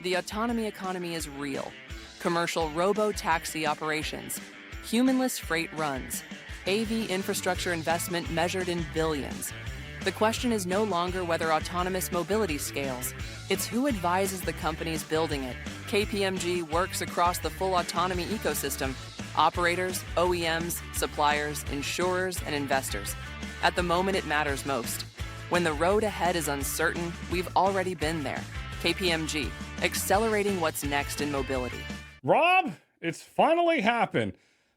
The autonomy economy is real. Commercial robo-taxi operations, humanless freight runs, AV infrastructure investment measured in billions. The question is no longer whether autonomous mobility scales. It's who advises the companies building it. KPMG works across the full autonomy ecosystem: operators, OEMs, suppliers, insurers, and investors. At the moment it matters most. When the road ahead is uncertain, we've already been there. KPMG, accelerating what's next in mobility. Rob, it's finally happened.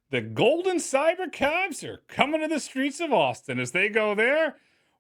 The golden Cybercabs are coming to the streets of Austin. As they go there,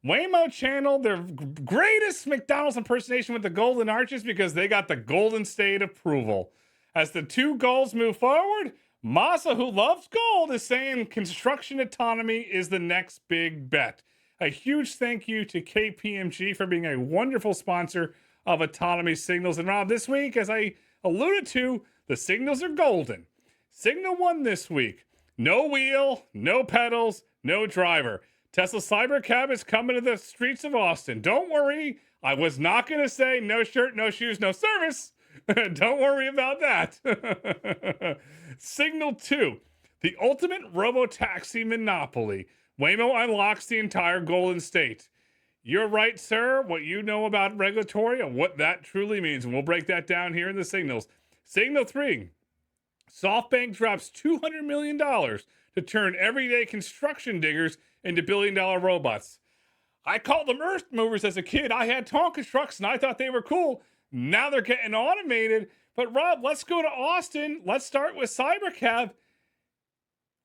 Waymo channeled their greatest McDonald's impersonation with the golden arches because they got the golden state approval. As the two goals move forward, Masa, who loves gold, is saying construction autonomy is the next big bet. A huge thank you to KPMG for being a wonderful sponsor of Autonomy Signals. And Rob, this week, as I alluded to, the signals are golden. Signal 1 this week: no wheel, no pedals, no driver. Tesla Cybercab is coming to the streets of Austin. Don't worry, I was not going to say no shirt, no shoes, no service. Don't worry about that. Signal 2, the ultimate Robotaxi monopoly. Waymo unlocks the entire Golden State. You're right, sir, what you know about regulatory and what that truly means. And we'll break that down here in the signals. Signal 3, SoftBank drops $200 million to turn everyday construction diggers into billion-dollar robots. I called them earth movers as a kid. I had Tonka trucks and I thought they were cool. Now they're getting automated. But Rob, let's go to Austin. Let's start with Cybercab.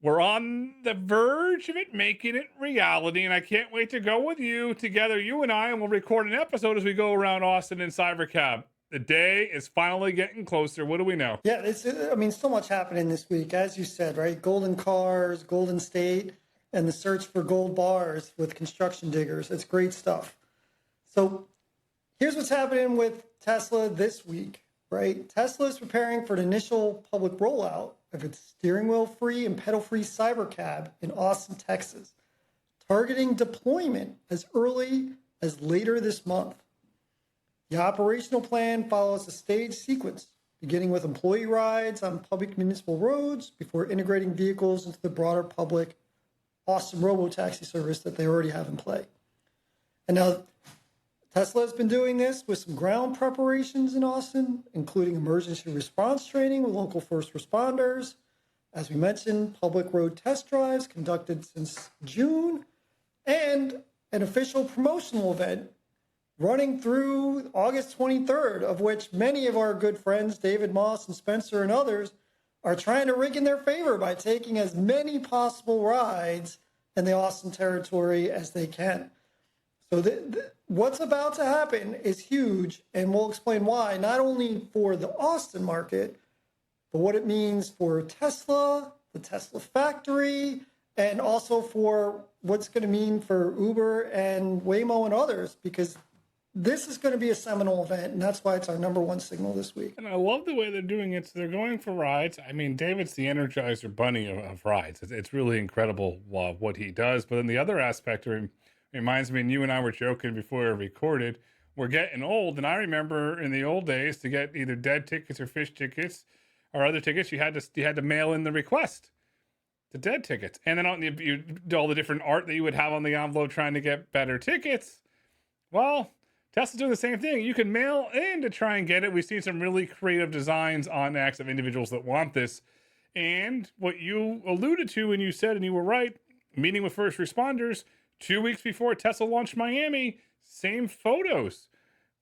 We're on the verge of it making it reality, and I can't wait to go with you together, you and I, and we'll record an episode as we go around Austin in Cybercab. The day is finally getting closer. What do we know? Yeah, so much happening this week, as you said, right? Golden cars, Golden State, and the search for gold bars with construction diggers. It's great stuff. So here's what's happening with Tesla this week, right? Tesla is preparing for an initial public rollout of its steering wheel-free and pedal-free Cybercab in Austin, Texas, targeting deployment as early as later this month. The operational plan follows a staged sequence, beginning with employee rides on public municipal roads before integrating vehicles into the broader public Austin Robotaxi service that they already have in play. And now Tesla has been doing this with some ground preparations in Austin, including emergency response training with local first responders. As we mentioned, public road test drives conducted since June, and an official promotional event running through August 23rd, of which many of our good friends, David Moss and Spencer and others, are trying to rig in their favor by taking as many possible rides in the Austin territory as they can. So what's about to happen is huge, and we'll explain why, not only for the Austin market, but what it means for Tesla, the Tesla factory, and also for what's going to mean for Uber and Waymo and others, because this is going to be a seminal event, and that's why it's our number one signal this week. And I love the way they're doing it. So they're going for rides. I mean, David's the Energizer Bunny of rides. It's really incredible what he does. But then the other aspect reminds me, and you and I were joking before we recorded, we're getting old. And I remember in the old days, to get either dead tickets or fish tickets or other tickets, you had to mail in the request, the dead tickets. And then you do all the different art that you would have on the envelope trying to get better tickets. Well, Tesla's doing the same thing. You can mail in to try and get it. We've seen some really creative designs on X of individuals that want this. And what you alluded to when you said, and you were right, meeting with first responders, 2 weeks before Tesla launched Miami, same photos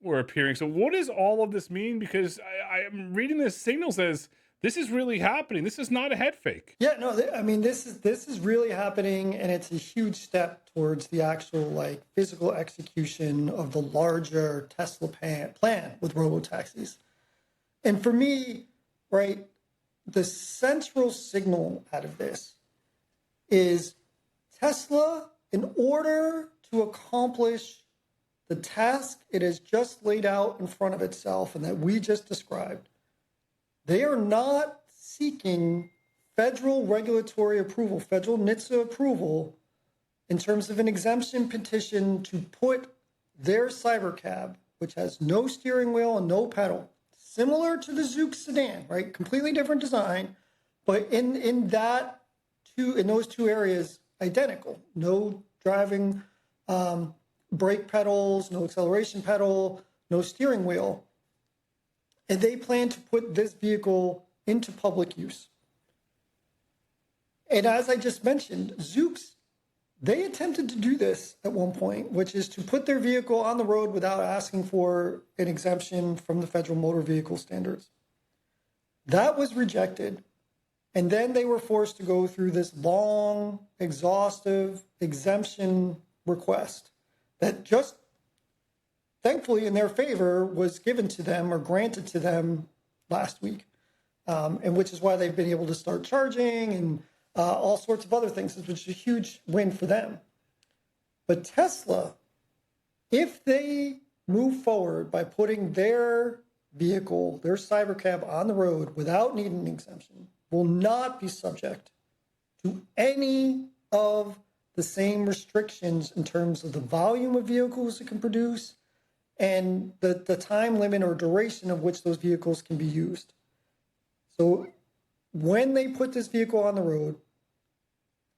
were appearing. So what does all of this mean? Because I'm reading this signal says this is really happening. This is not a head fake. Yeah, no, I mean, this is really happening, and it's a huge step towards the actual physical execution of the larger Tesla plan with robotaxis. And for me, right, the central signal out of this is Tesla, in order to accomplish the task it has just laid out in front of itself and that we just described, they are not seeking federal regulatory approval, federal NHTSA approval, in terms of an exemption petition to put their Cybercab, which has no steering wheel and no pedal, similar to the Zoox sedan, right? Completely different design, but in those two areas, identical. No driving brake pedals, no acceleration pedal, no steering wheel. And they plan to put this vehicle into public use. And as I just mentioned, Zoox, they attempted to do this at one point, which is to put their vehicle on the road without asking for an exemption from the federal motor vehicle standards. That was rejected. And then they were forced to go through this long, exhaustive exemption request that just thankfully in their favor was given to them or granted to them last week. And which is why they've been able to start charging and all sorts of other things, which is a huge win for them. But Tesla, if they move forward by putting their vehicle, their Cybercab on the road without needing an exemption, will not be subject to any of the same restrictions in terms of the volume of vehicles it can produce and the time limit or duration of which those vehicles can be used. So when they put this vehicle on the road,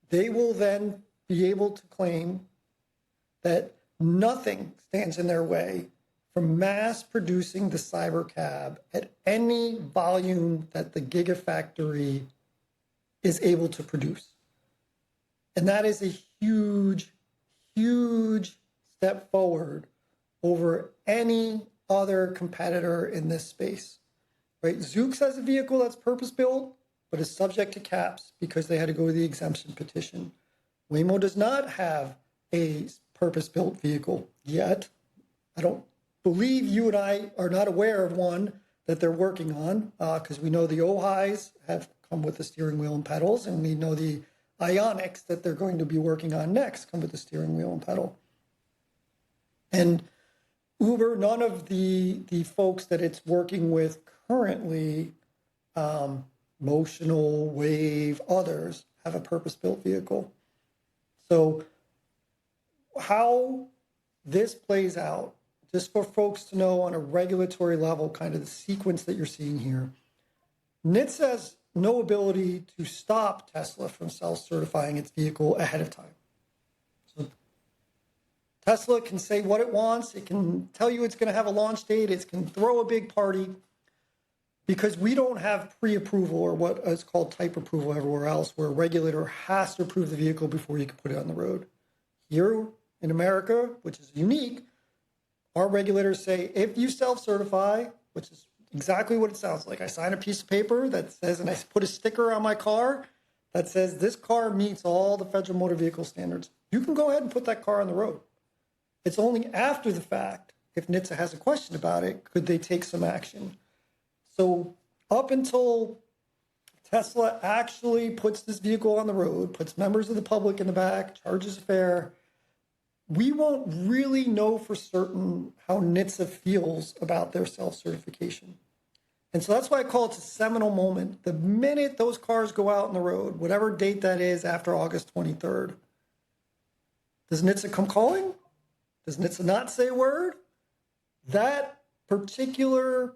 they will then be able to claim that nothing stands in their way from mass producing the Cybercab at any volume that the Gigafactory is able to produce. And that is a huge, huge step forward over any other competitor in this space. Right? Zoox has a vehicle that's purpose-built, but is subject to caps because they had to go to the exemption petition. Waymo does not have a purpose-built vehicle yet. I don't believe you and I are not aware of one that they're working on because we know the Ojais have come with the steering wheel and pedals, and we know the Ionics that they're going to be working on next come with the steering wheel and pedal. And Uber, none of the folks that it's working with currently, Motional, Wave, others, have a purpose-built vehicle. So how this plays out, just for folks to know on a regulatory level, kind of the sequence that you're seeing here, NHTSA has no ability to stop Tesla from self-certifying its vehicle ahead of time. So Tesla can say what it wants. It can tell you it's going to have a launch date. It can throw a big party because we don't have pre-approval or what is called type approval everywhere else, where a regulator has to approve the vehicle before you can put it on the road. Here in America, which is unique, our regulators say, if you self-certify, which is exactly what it sounds like. I sign a piece of paper that says, and I put a sticker on my car that says this car meets all the federal motor vehicle standards. You can go ahead and put that car on the road. It's only after the fact, if NHTSA has a question about it, could they take some action. So up until Tesla actually puts this vehicle on the road, puts members of the public in the back, charges a fare, we won't really know for certain how NHTSA feels about their self-certification. And so that's why I call it a seminal moment. The minute those cars go out on the road, whatever date that is after August 23rd, does NHTSA come calling? Does NHTSA not say a word? That particular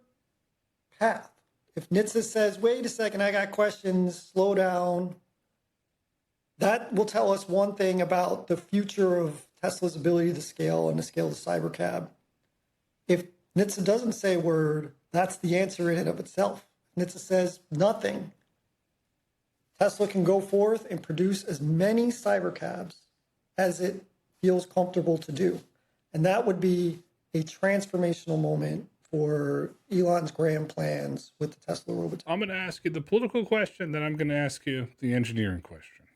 path, if NHTSA says, wait a second, I got questions, slow down, that will tell us one thing about the future of Tesla's ability to scale and to scale the Cybercab. If NHTSA doesn't say a word, that's the answer in and of itself. NHTSA says nothing. Tesla can go forth and produce as many Cybercabs as it feels comfortable to do. And that would be a transformational moment for Elon's grand plans with the Tesla Robotaxi. I'm going to ask you the political question, then I'm going to ask you the engineering question.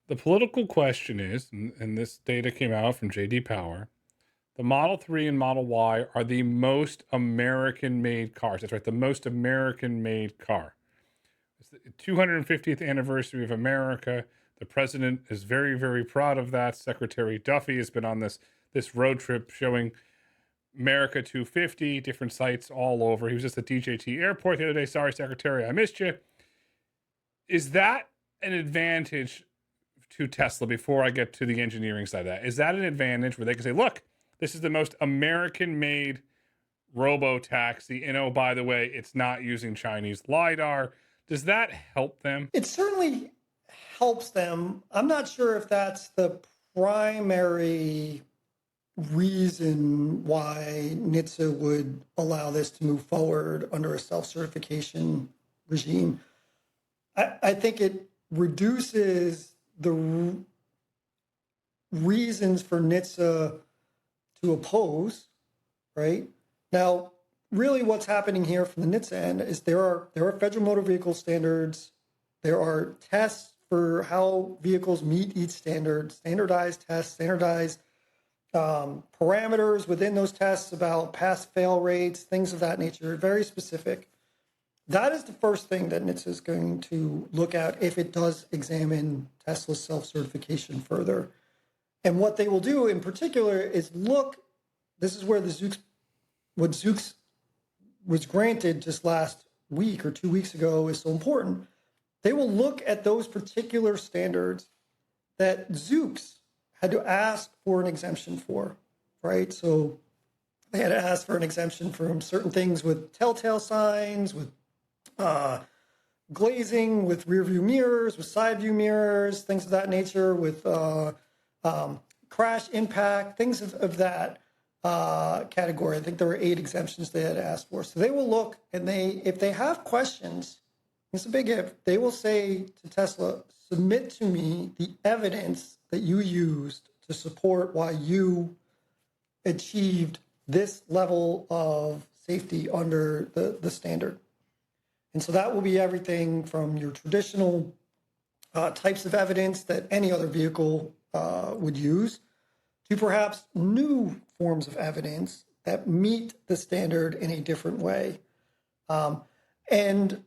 The political question is, and this data came out from JD Power, the Model 3 and Model Y are the most American-made cars. That's right, the most American-made car. It's the 250th anniversary of America. The president is very, very proud of that. Secretary Duffy has been on this road trip showing America 250, different sites all over. He was just at DJT Airport the other day. Sorry, Secretary, I missed you. Is that an advantage to Tesla before I get to the engineering side of that? Is that an advantage where they can say, look, this is the most American-made Robotaxi. And oh, by the way, it's not using Chinese LiDAR. Does that help them? It certainly helps them. I'm not sure if that's the primary reason why NHTSA would allow this to move forward under a self-certification regime. I think it reduces the reasons for NHTSA to oppose, right? Now, really what's happening here from the NHTSA end is there are federal motor vehicle standards. There are tests for how vehicles meet each standard, standardized tests, standardized parameters within those tests about pass-fail rates, things of that nature, very specific. That is the first thing that NHTSA is going to look at if it does examine Tesla's self-certification further. And what they will do in particular is look, this is where what Zoox was granted just last week or 2 weeks ago is so important. They will look at those particular standards that Zoox had to ask for an exemption for, right? So they had to ask for an exemption from certain things with telltale signs, with glazing, with rear view mirrors, with side view mirrors, things of that nature, with crash impact, things of that category. I think there were 8 exemptions they had asked for. So they will look, and if they have questions, it's a big if, they will say to Tesla, submit to me the evidence that you used to support why you achieved this level of safety under the standard. And so that will be everything from your traditional types of evidence that any other vehicle would use to perhaps new forms of evidence that meet the standard in a different way. And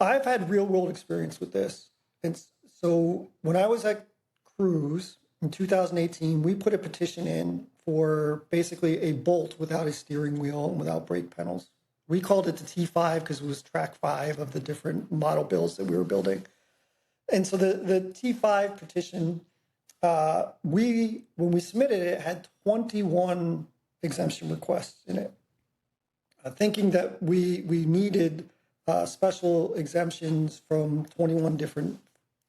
I've had real world experience with this. And so when I was at Cruise in 2018, we put a petition in for basically a Bolt without a steering wheel and without brake pedals. We called it the T5 because it was track 5 of the different model builds that we were building. And so the T5 petition, when we submitted it, had 21 exemption requests in it, thinking that we needed special exemptions from 21 different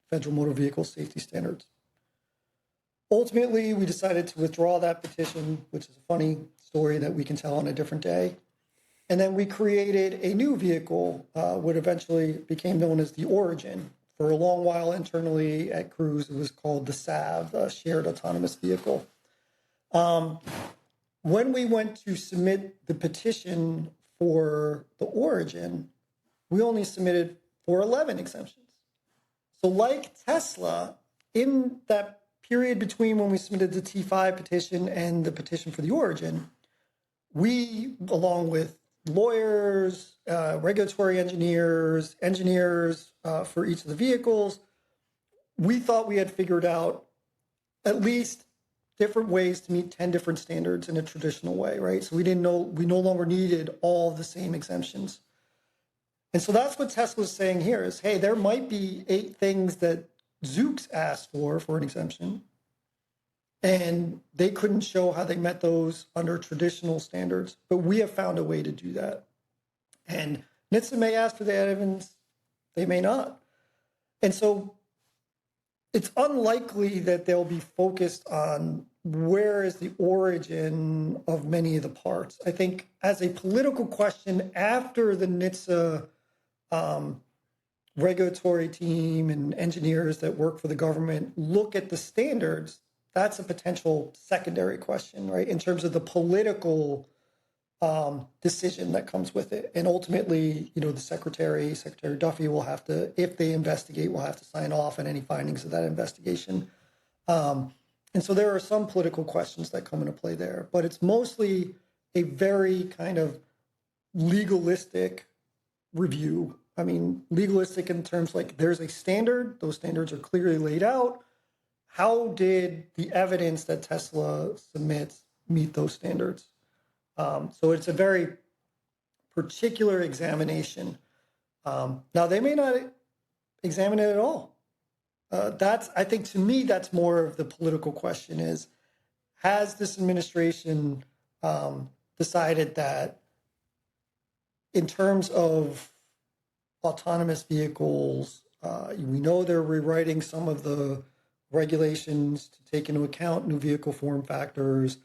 federal motor vehicle safety standards. Ultimately, we decided to withdraw that petition, which is a funny story that we can tell on a different day. And then we created a new vehicle, what eventually became known as the Origin. For a long while internally at Cruise, it was called the SAV, Shared Autonomous Vehicle. When we went to submit the petition for the Origin, we only submitted for 11 exemptions. So like Tesla, in that period between when we submitted the T5 petition and the petition for the Origin, we, along with lawyers, regulatory engineers for each of the vehicles, we thought we had figured out at least different ways to meet 10 different standards in a traditional way, right? So we no longer needed all the same exemptions. And so that's what Tesla's saying here is, hey, there might be 8 things that Zoox asked for an exemption, and they couldn't show how they met those under traditional standards, but we have found a way to do that. And NHTSA may ask for the evidence, they may not. And so it's unlikely that they'll be focused on where is the origin of many of the parts. I think as a political question after the NHTSA regulatory team and engineers that work for the government look at the standards, that's a potential secondary question, right? In terms of the political decision that comes with it. And ultimately, the Secretary Duffy will have to, if they investigate, will have to sign off on any findings of that investigation. And so there are some political questions that come into play there, but it's mostly a very kind of legalistic review. I mean, legalistic in terms like there's a standard, those standards are clearly laid out. How did the evidence that Tesla submits meet those standards? So it's a very particular examination. Now, they may not examine it at all. I think to me, that's more of the political question is, has this administration decided that in terms of autonomous vehicles, we know they're rewriting some of the regulations to take into account new vehicle form factors.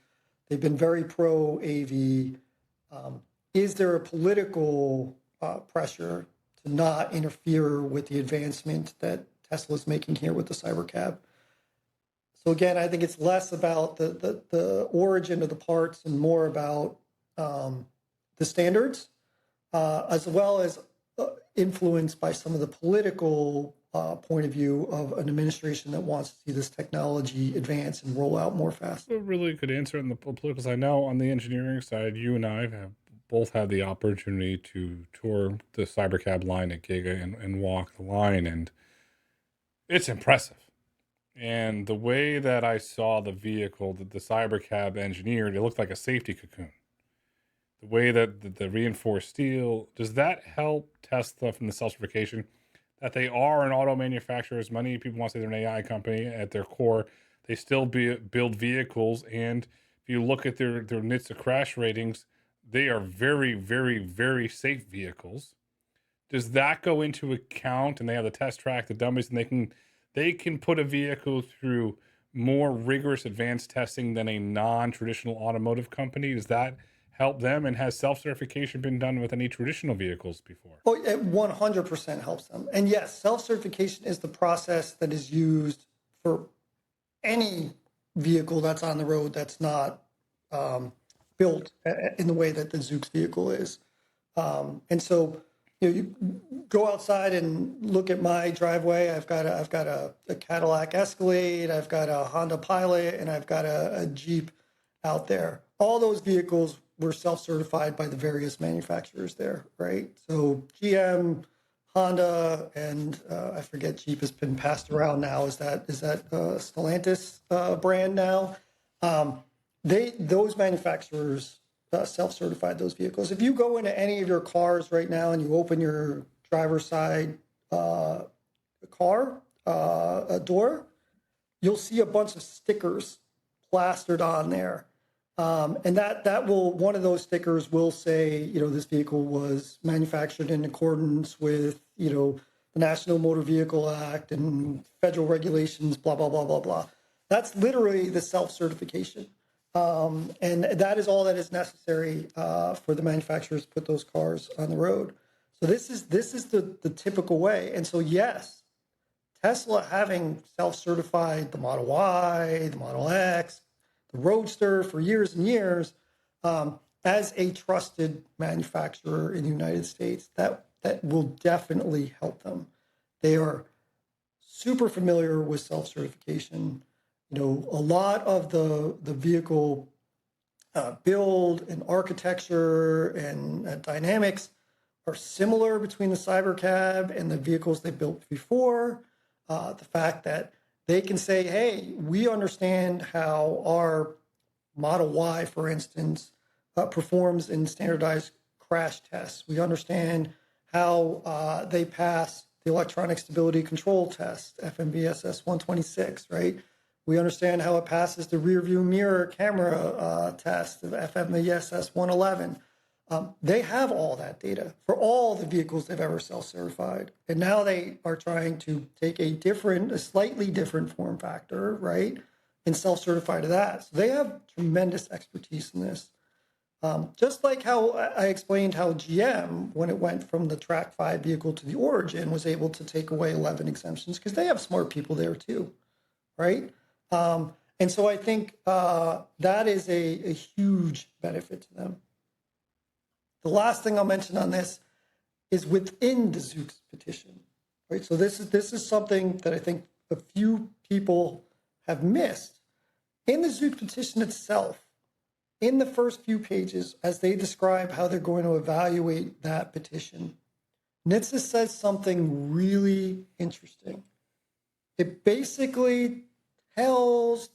They've been very pro AV. Is there a political pressure to not interfere with the advancement that Tesla's making here with the Cybercab? So again, I think it's less about the origin of the parts and more about the standards, as well as influenced by some of the political point of view of an administration that wants to see this technology advance and roll out more fast. A really good answer on the political side. Now, on the engineering side, you and I have both had the opportunity to tour the Cybercab line at Giga and walk the line, and it's impressive. And the way that I saw the vehicle that the Cybercab engineered, it looked like a safety cocoon. The way that the reinforced steel, does that help Tesla from the self-certification that they are an auto manufacturer? As many people want to say they're an AI company at their core, they still build vehicles. And if you look at their NHTSA crash ratings, they are very, very, very safe vehicles. Does that go into account? And they have the test track, the dummies, and they can put a vehicle through more rigorous advanced testing than a non-traditional automotive company. Does that help them? And has self-certification been done with any traditional vehicles before? Oh, it 100% helps them. And yes, self-certification is the process that is used for any vehicle that's on the road that's not built in the way that the Zoox vehicle is. And so, you go outside and look at my driveway. I've got a Cadillac Escalade, I've got a Honda Pilot, and I've got a Jeep out there. All those vehicles were self-certified by the various manufacturers there, right? So GM, Honda, and I forget, Jeep has been passed around now. Is that Stellantis brand now? Those manufacturers self-certified those vehicles. If you go into any of your cars right now and you open your driver's side car door, you'll see a bunch of stickers plastered on there. And that will, one of those stickers will say, this vehicle was manufactured in accordance with, the National Motor Vehicle Act and federal regulations, blah, blah, blah, blah, blah. That's literally the self-certification. And that is all that is necessary for the manufacturers to put those cars on the road. So this is the typical way. And so, yes, Tesla having self-certified the Model Y, the Model X, the Roadster for years and years, as a trusted manufacturer in the United States, that will definitely help them. They are super familiar with self-certification. A lot of the vehicle build and architecture and dynamics are similar between the Cybercab and the vehicles they built before. The fact that they can say, hey, we understand how our Model Y, for instance, performs in standardized crash tests. We understand how they pass the electronic stability control test, FMVSS 126, right? We understand how it passes the rear view mirror camera test of FMVSS 111. They have all that data for all the vehicles they've ever self-certified. And now they are trying to take a slightly different form factor, right, and self-certify to that. So they have tremendous expertise in this. Just like how I explained how GM, when it went from the Track 5 vehicle to the Origin, was able to take away 11 exemptions because they have smart people there too, right? And so I think that is a huge benefit to them. The last thing I'll mention on this is within the Zoox petition, right? So this is something that I think a few people have missed. In the Zoox petition itself, in the first few pages, as they describe how they're going to evaluate that petition, NHTSA says something really interesting. It basically tells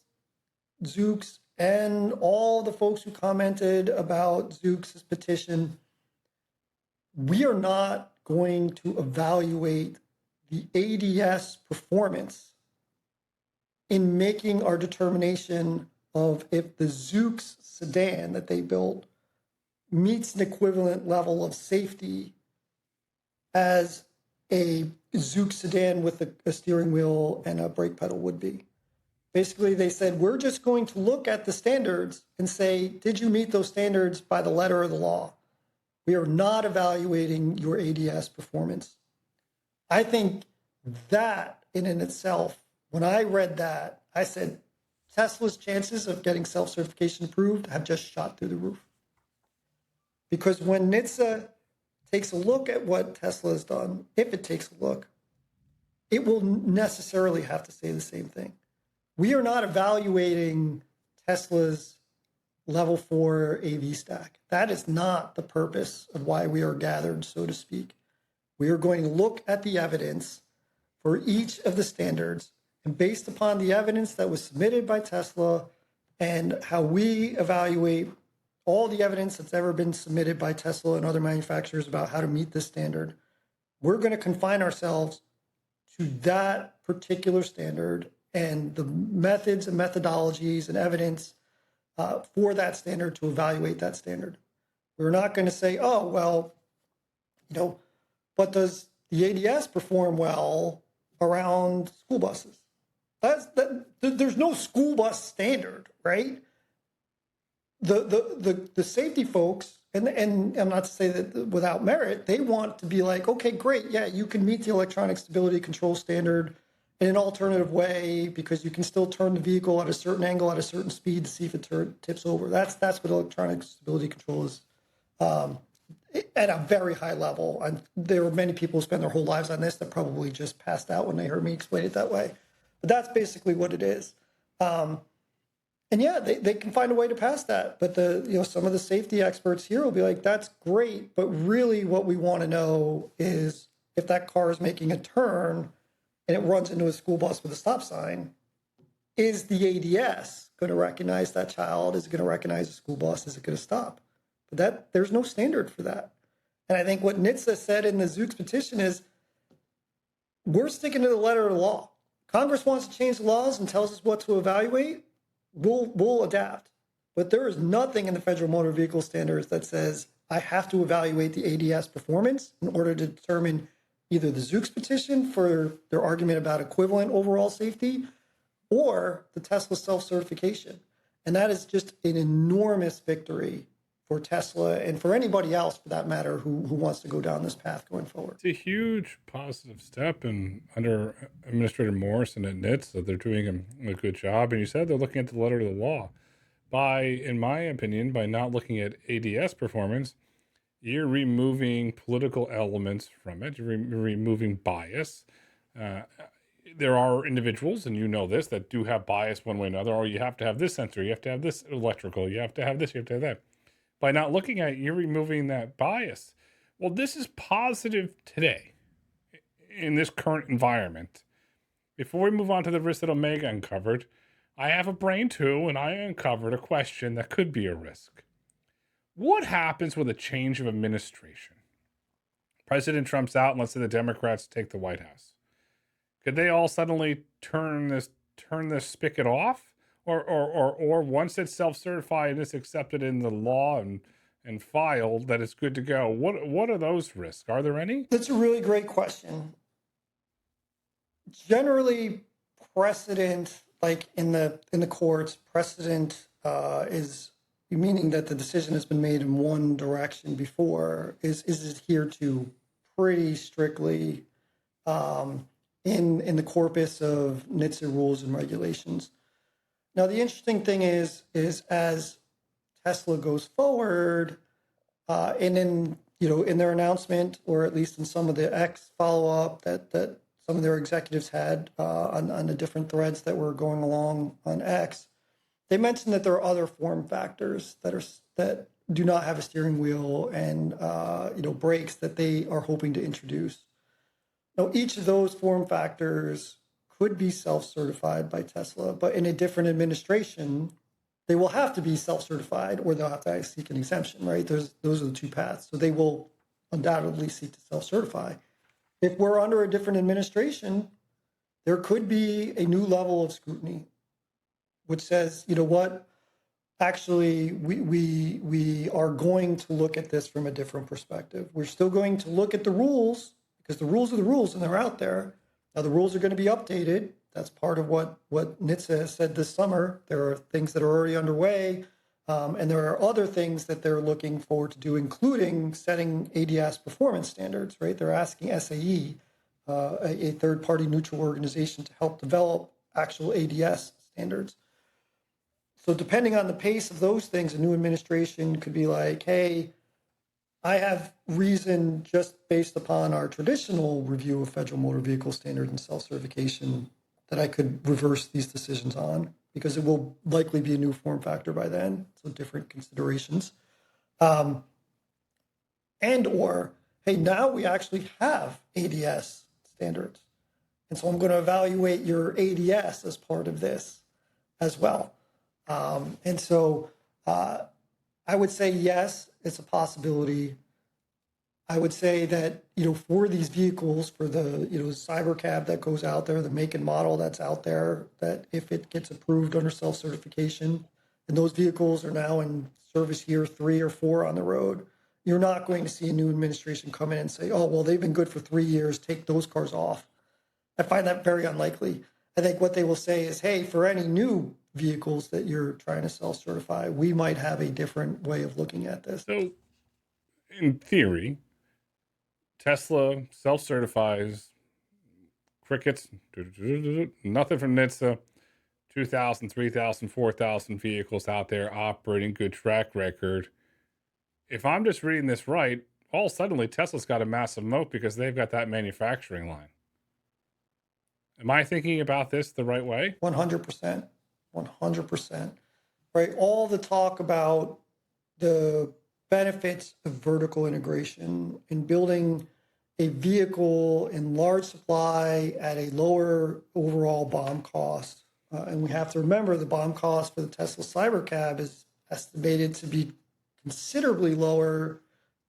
Zoox and all the folks who commented about Zoox's petition, we are not going to evaluate the ADS performance in making our determination of if the Zoox sedan that they built meets an equivalent level of safety as a Zouk sedan with a steering wheel and a brake pedal would be. Basically, they said, we're just going to look at the standards and say, did you meet those standards by the letter of the law? We are not evaluating your ADS performance. I think that in and itself, when I read that, I said, Tesla's chances of getting self-certification approved have just shot through the roof. Because when NHTSA takes a look at what Tesla has done, if it takes a look, it will necessarily have to say the same thing. We are not evaluating Tesla's level 4 AV stack. That is not the purpose of why we are gathered, so to speak. We are going to look at the evidence for each of the standards, and based upon the evidence that was submitted by Tesla and how we evaluate all the evidence that's ever been submitted by Tesla and other manufacturers about how to meet this standard, we're going to confine ourselves to that particular standard and the methods and methodologies and evidence for that standard to evaluate that standard. We're not going to say, oh, well, but does the ADS perform well around school buses? There's no school bus standard, right? The safety folks, and I'm not to say that without merit, they want to be like, okay, great, yeah, you can meet the electronic stability control standard in an alternative way because you can still turn the vehicle at a certain angle at a certain speed to see if it tips over. That's what electronic stability control is at a very high level. And there are many people who spend their whole lives on this that probably just passed out when they heard me explain it that way. But that's basically what it is. And yeah, they can find a way to pass that. But some of the safety experts here will be like, that's great. But really what we want to know is if that car is making a turn and it runs into a school bus with a stop sign, is the ADS going to recognize that child? Is it going to recognize a school bus? Is it going to stop? But there's no standard for that. And I think what NHTSA said in the Zook's petition is, we're sticking to the letter of the law. Congress wants to change the laws and tells us what to evaluate. We'll adapt. But there is nothing in the Federal Motor Vehicle Standards that says I have to evaluate the ADS performance in order to determine either the Zook's petition for their argument about equivalent overall safety or the Tesla self-certification. And that is just an enormous victory for Tesla and for anybody else, for that matter, who wants to go down this path going forward. It's a huge positive step, and under Administrator Morrison at NHTSA, they're doing a good job. And you said they're looking at the letter of the law. In my opinion, by not looking at ADS performance, you're removing political elements from it. You're removing bias. There are individuals, and you know this, that do have bias one way or another. Or you have to have this sensor, you have to have this electrical, you have to have this, you have to have that. By not looking at it, you're removing that bias. Well, this is positive today in this current environment. Before we move on to the risk that Omega uncovered, I have a brain too, and I uncovered a question that could be a risk. What happens with a change of administration? President Trump's out, and let's say the Democrats take the White House. Could they all suddenly turn this spigot off? Or once it's self-certified and it's accepted in the law and filed, that it's good to go. What are those risks? Are there any? That's a really great question. Generally, precedent, like in the courts, precedent is meaning that the decision has been made in one direction before is adhered to pretty strictly in the corpus of NHTSA rules and regulations. Now, the interesting thing is as Tesla goes forward, and in their announcement, or at least in some of the X follow-up that some of their executives had on the different threads that were going along on X, they mentioned that there are other form factors that do not have a steering wheel and brakes that they are hoping to introduce. Now, each of those form factors could be self-certified by Tesla, but in a different administration, they will have to be self-certified or they'll have to seek an exemption, right? Those are the two paths. So they will undoubtedly seek to self-certify. If we're under a different administration, there could be a new level of scrutiny, which says, you know what, actually we are going to look at this from a different perspective. We're still going to look at the rules because the rules are the rules and they're out there. Now the rules are going to be updated. That's part of what NHTSA has said this summer. There are things that are already underway, and there are other things that they're looking forward to do, including setting ADAS performance standards. Right? They're asking SAE, a third-party neutral organization, to help develop actual ADS standards. So depending on the pace of those things, a new administration could be like, hey, I have reason just based upon our traditional review of federal motor vehicle standards and self-certification that I could reverse these decisions on because it will likely be a new form factor by then. So different considerations. And or, hey, now we actually have ADS standards. And so I'm going to evaluate your ADS as part of this as well. And so I would say, yes, it's a possibility. I would say that, for these vehicles, for the, Cybercab that goes out there, the make and model that's out there, that if it gets approved under self-certification, and those vehicles are now in service year 3 or 4 on the road, you're not going to see a new administration come in and say, oh, well, they've been good for 3 years, take those cars off. I find that very unlikely. I think what they will say is, hey, for any new vehicles that you're trying to self-certify, we might have a different way of looking at this. So, in theory, Tesla self-certifies crickets, nothing from NHTSA, 2,000, 3,000, 4,000 vehicles out there operating, good track record. If I'm just reading this right, all suddenly Tesla's got a massive moat because they've got that manufacturing line. Am I thinking about this the right way? 100%. 100%. Right? All the talk about the benefits of vertical integration in building a vehicle in large supply at a lower overall BOM cost. And we have to remember the BOM cost for the Tesla Cybercab is estimated to be considerably lower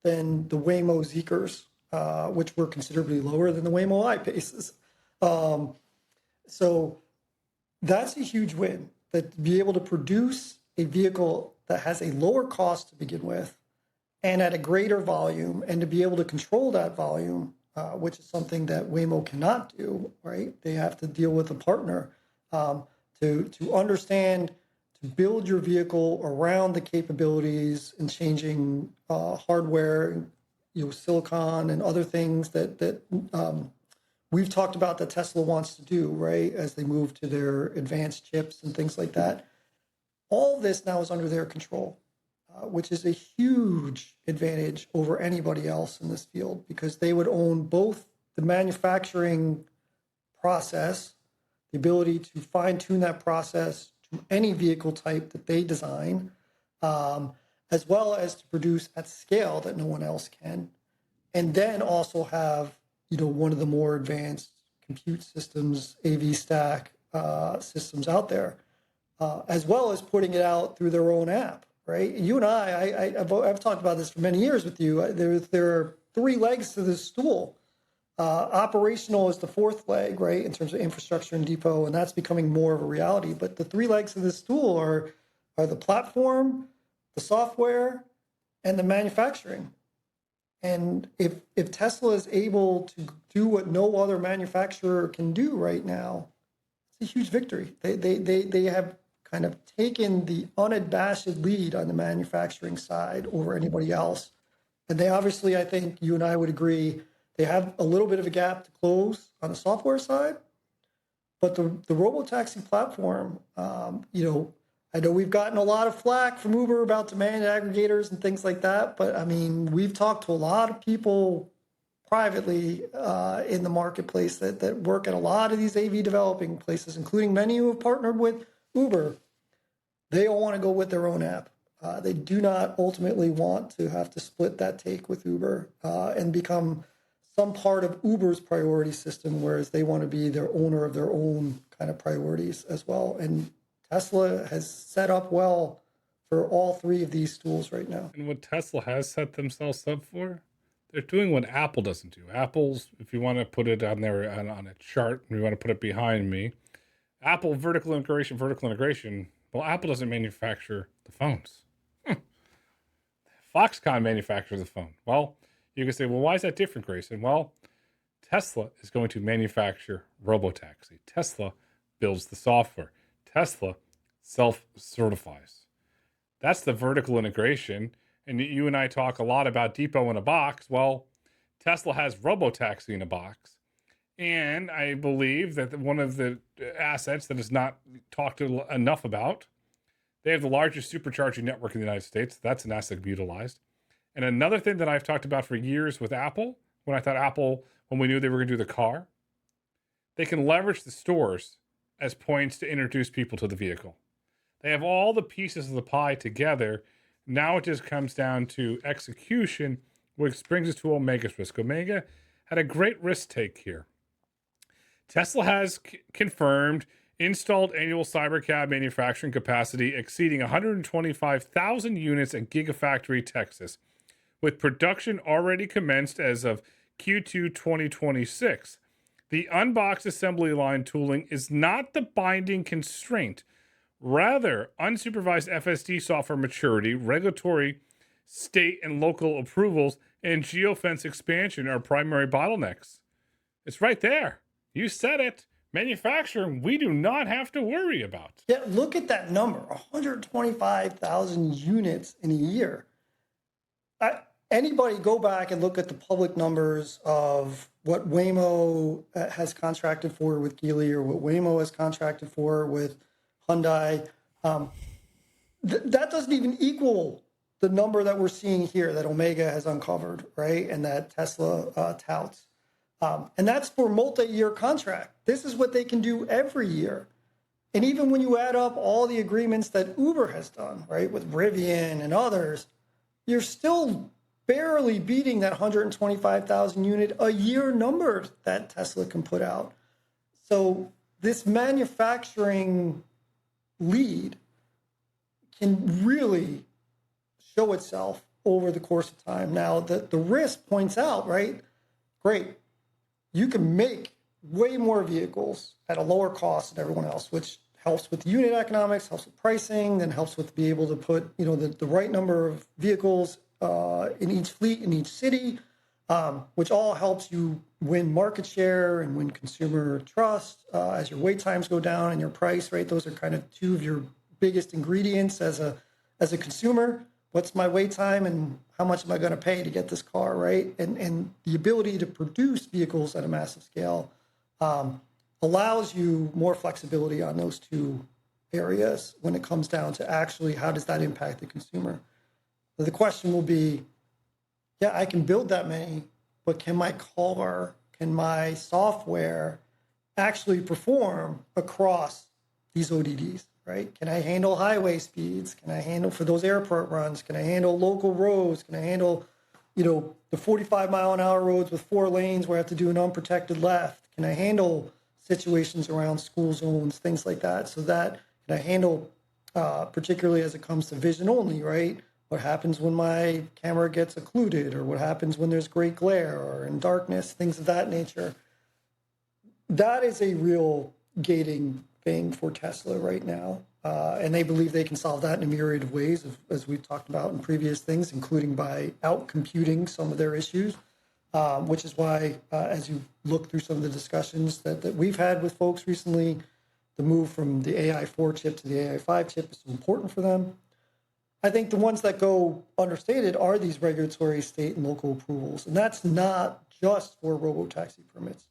than the Waymo Zeekrs, which were considerably lower than the Waymo I-Paces. So that's a huge win, that to be able to produce a vehicle that has a lower cost to begin with and at a greater volume, and to be able to control that volume, which is something that Waymo cannot do, right? They have to deal with a partner to understand, to build your vehicle around the capabilities and changing hardware, silicon and other things that we've talked about that Tesla wants to do, right, as they move to their advanced chips and things like that. All this now is under their control, which is a huge advantage over anybody else in this field because they would own both the manufacturing process, the ability to fine-tune that process to any vehicle type that they design, as well as to produce at scale that no one else can, and then also have one of the more advanced compute systems, AV stack systems out there, as well as putting it out through their own app, right? You and I've talked about this for many years with you. There are 3 legs to this stool. Operational is the 4th leg, right, in terms of infrastructure and depot, and that's becoming more of a reality. But the 3 legs of this stool are the platform, the software, and the manufacturing. And if Tesla is able to do what no other manufacturer can do right now, it's a huge victory. They have kind of taken the unabashed lead on the manufacturing side over anybody else. And they obviously, I think you and I would agree, they have a little bit of a gap to close on the software side. But the Robotaxi platform, I know we've gotten a lot of flack from Uber about demand aggregators and things like that, but I mean, we've talked to a lot of people privately in the marketplace that work at a lot of these AV developing places, including many who have partnered with Uber. They all want to go with their own app. They do not ultimately want to have to split that take with Uber and become some part of Uber's priority system, whereas they want to be their owner of their own kind of priorities as well. And Tesla has set up well for all 3 of these stools right now. And what Tesla has set themselves up for, they're doing what Apple doesn't do. Apple's, if you want to put it on there on a chart, and you want to put it behind me, Apple vertical integration. Well, Apple doesn't manufacture The phones. Foxconn manufactures the phone. Well, you can say, well, why is that different, Grayson? Well, Tesla is going to manufacture Robotaxi. Tesla builds the software. Tesla self-certifies. That's the vertical integration. And you and I talk a lot about depot in a box. Well, Tesla has Robotaxi in a box. And I believe that one of the assets that is not talked enough about, they have the largest supercharging network in the United States. That's an asset to be utilized. And another thing that I've talked about for years with Apple, when we knew they were going to do the car, they can leverage the stores as points to introduce people to the vehicle. They have all the pieces of the pie together. Now it just comes down to execution, which brings us to Omega's risk. Omega had a great risk take here. Tesla has confirmed installed annual Cybercab manufacturing capacity exceeding 125,000 units at Gigafactory Texas, with production already commenced as of Q2 2026. The unboxed assembly line tooling is not the binding constraint. Rather, unsupervised FSD software maturity, regulatory state and local approvals, and geofence expansion are primary bottlenecks. It's right there. You said it. Manufacturing, we do not have to worry about. Yeah, look at that number, 125,000 units in a year. Anybody go back and look at the public numbers of what Waymo has contracted for with Geely or what Waymo has contracted for with Hyundai. That doesn't even equal the number that we're seeing here that Omega has uncovered, right? And that Tesla touts. And that's for multi-year contract. This is what they can do every year. And even when you add up all the agreements that Uber has done, right, with Rivian and others, you're still barely beating that 125,000 unit a year number that Tesla can put out. So this manufacturing lead can really show itself over the course of time. Now, the risk points out, right? Great. You can make way more vehicles at a lower cost than everyone else, which helps with unit economics, helps with pricing, then helps with be able to put, the right number of vehicles in each fleet, in each city, which all helps you win market share and win consumer trust as your wait times go down and your price, right? Those are kind of two of your biggest ingredients as a consumer. What's my wait time and how much am I going to pay to get this car, right? And the ability to produce vehicles at a massive scale allows you more flexibility on those two areas when it comes down to actually how does that impact the consumer. So the question will be, yeah, I can build that many, but can my car, can my software actually perform across these ODDs, right? Can I handle highway speeds? Can I handle for those airport runs? Can I handle local roads? Can I handle, the 45 mile an hour roads with 4 lanes where I have to do an unprotected left? Can I handle situations around school zones, things like that? So that can I handle, particularly as it comes to vision only, right? What happens when my camera gets occluded, or what happens when there's great glare or in darkness, things of that nature. That is a real gating thing for Tesla right now. And they believe they can solve that in a myriad of ways, as we've talked about in previous things, including by out-computing some of their issues, which is why, as you look through some of the discussions that we've had with folks recently, the move from the AI4 chip to the AI5 chip is important for them. I think the ones that go understated are these regulatory state and local approvals. And that's not just for robotaxi permits.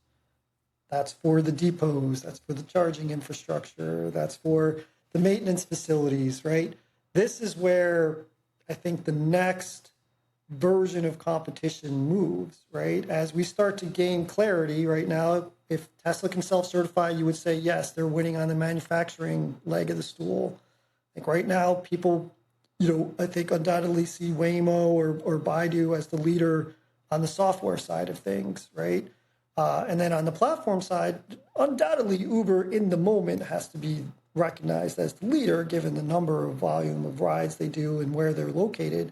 That's for the depots. That's for the charging infrastructure. That's for the maintenance facilities, right? This is where I think the next version of competition moves, right? As we start to gain clarity right now, if Tesla can self-certify, you would say, yes, they're winning on the manufacturing leg of the stool. Like right now, people, I think undoubtedly see Waymo or Baidu as the leader on the software side of things, right? And then on the platform side, undoubtedly Uber in the moment has to be recognized as the leader, given the number of volume of rides they do and where they're located.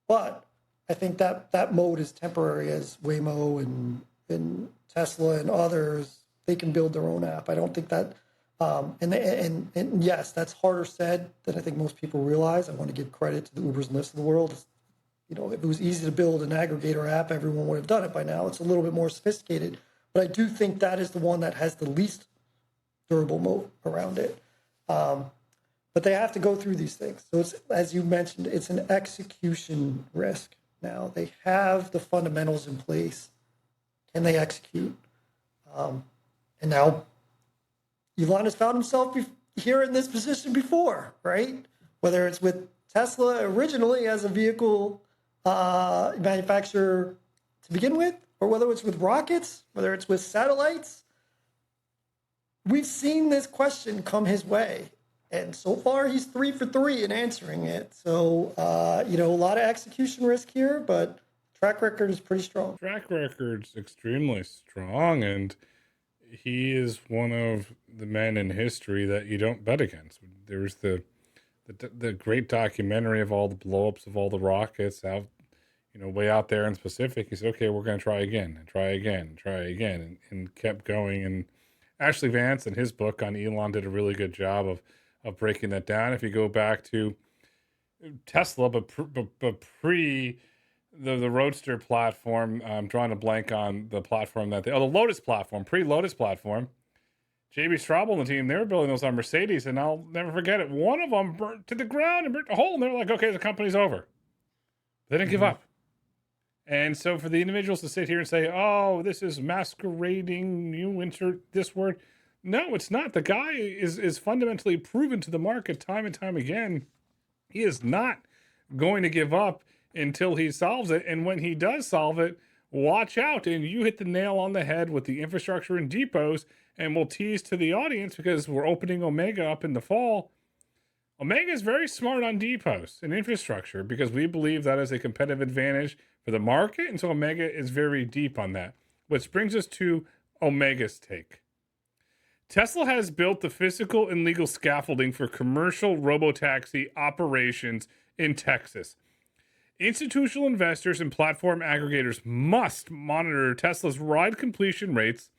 But I think that mode is temporary, as Waymo and Tesla and others, they can build their own app. I don't think that And yes, that's harder said than I think most people realize. I want to give credit to the Ubers and Lyfts of the world. You know, if it was easy to build an aggregator app, everyone would have done it by now. It's a little bit more sophisticated, but I do think that is the one that has the least durable moat around it. But they have to go through these things. So it's, as you mentioned, it's an execution risk. Now they have the fundamentals in place. Can they execute? And now Elon has found himself here in this position before, right? Whether it's with Tesla originally as a vehicle manufacturer to begin with, or whether it's with rockets, whether it's with satellites. We've seen this question come his way. And so far, he's 3 for 3 in answering it. So, you know, a lot of execution risk here, but track record is pretty strong. Track record's extremely strong, and he is one of the men in history that you don't bet against. There's the great documentary of all the blowups of all the rockets out, you know, way out there in the Pacific. He said, okay, we're going to try again, and kept going. And Ashley Vance in his book on Elon did a really good job of breaking that down. If you go back to Tesla, but pre the Roadster platform, I'm drawing a blank on the platform that the Lotus platform, pre-Lotus platform, JB Straubel and the team, they were building those on Mercedes, and I'll never forget it. One of them burnt to the ground and burnt a hole, and they were like, okay, the company's over. They didn't give up. And so for the individuals to sit here and say, oh, this is masquerading, you insert this word. No, it's not. The guy is fundamentally proven to the market time and time again. He is not going to give up until he solves it. And when he does solve it, watch out. And you hit the nail on the head with the infrastructure and depots. And we'll tease to the audience because we're opening Omega up in the fall. Omega is very smart on depots and infrastructure because we believe that is a competitive advantage for the market. And so Omega is very deep on that, which brings us to Omega's take. Tesla has built the physical and legal scaffolding for commercial robotaxi operations in Texas. Institutional investors and platform aggregators must monitor Tesla's ride completion rates,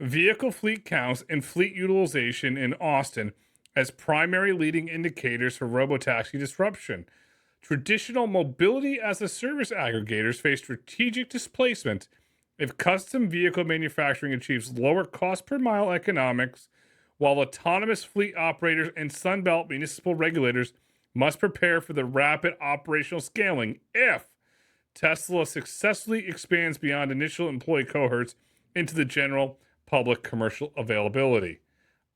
vehicle fleet counts, and fleet utilization in Austin as primary leading indicators for robotaxi disruption. Traditional mobility as a service aggregators face strategic displacement if custom vehicle manufacturing achieves lower cost per mile economics, while autonomous fleet operators and Sunbelt municipal regulators must prepare for the rapid operational scaling if Tesla successfully expands beyond initial employee cohorts into the general public commercial availability.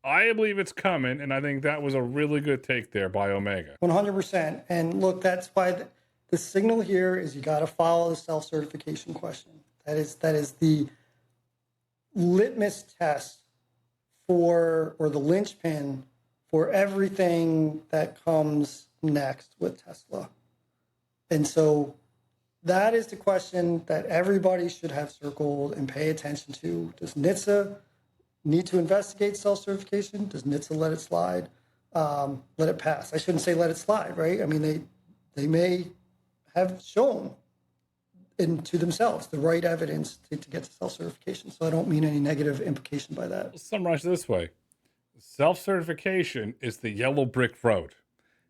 I believe it's coming, and I think that was a really good take there by Omega. 100%. And look, that's why the signal here is you got to follow the self-certification question. That is the litmus test for, or the linchpin for everything that comes next with Tesla. And so that is the question that everybody should have circled and pay attention to. Does NHTSA need to investigate self-certification? Does NHTSA let it slide? Let it pass. I shouldn't say let it slide, right? I mean, they may have shown into themselves the right evidence to get to self-certification. So I don't mean any negative implication by that. Let's summarize this way. Self-certification is the yellow brick road.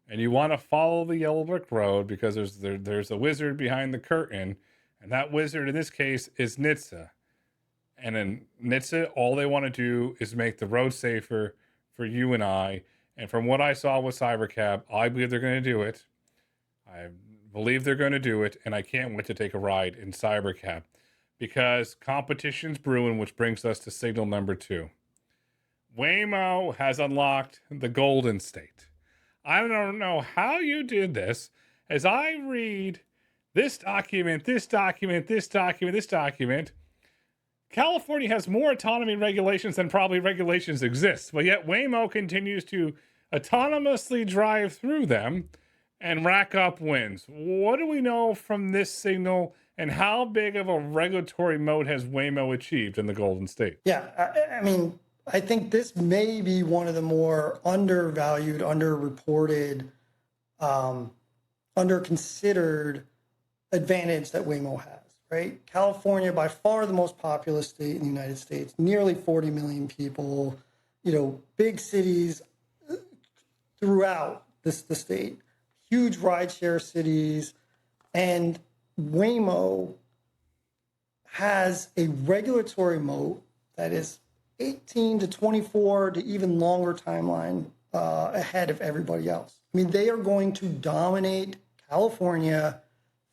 And you want to follow the yellow brick road because there's a wizard behind the curtain. And that wizard in this case is NHTSA. And in NHTSA, all they want to do is make the road safer for you and I. And from what I saw with Cybercab, I believe they're going to do it. I believe they're going to do it. And I can't wait to take a ride in Cybercab because competition's brewing, which brings us to signal number 2. Waymo has unlocked the Golden State. I don't know how you did this. As I read this document, California has more autonomy regulations than probably regulations exist, but yet Waymo continues to autonomously drive through them and rack up wins. What do we know from this signal, and how big of a regulatory moat has Waymo achieved in the Golden State? Yeah, I mean, I think this may be one of the more undervalued, underreported, underconsidered advantage that Waymo has, right? California, by far the most populous state in the United States, nearly 40 million people, big cities throughout the state, huge rideshare cities, and Waymo has a regulatory moat that is 18 to 24 to even longer timeline ahead of everybody else. I mean, they are going to dominate California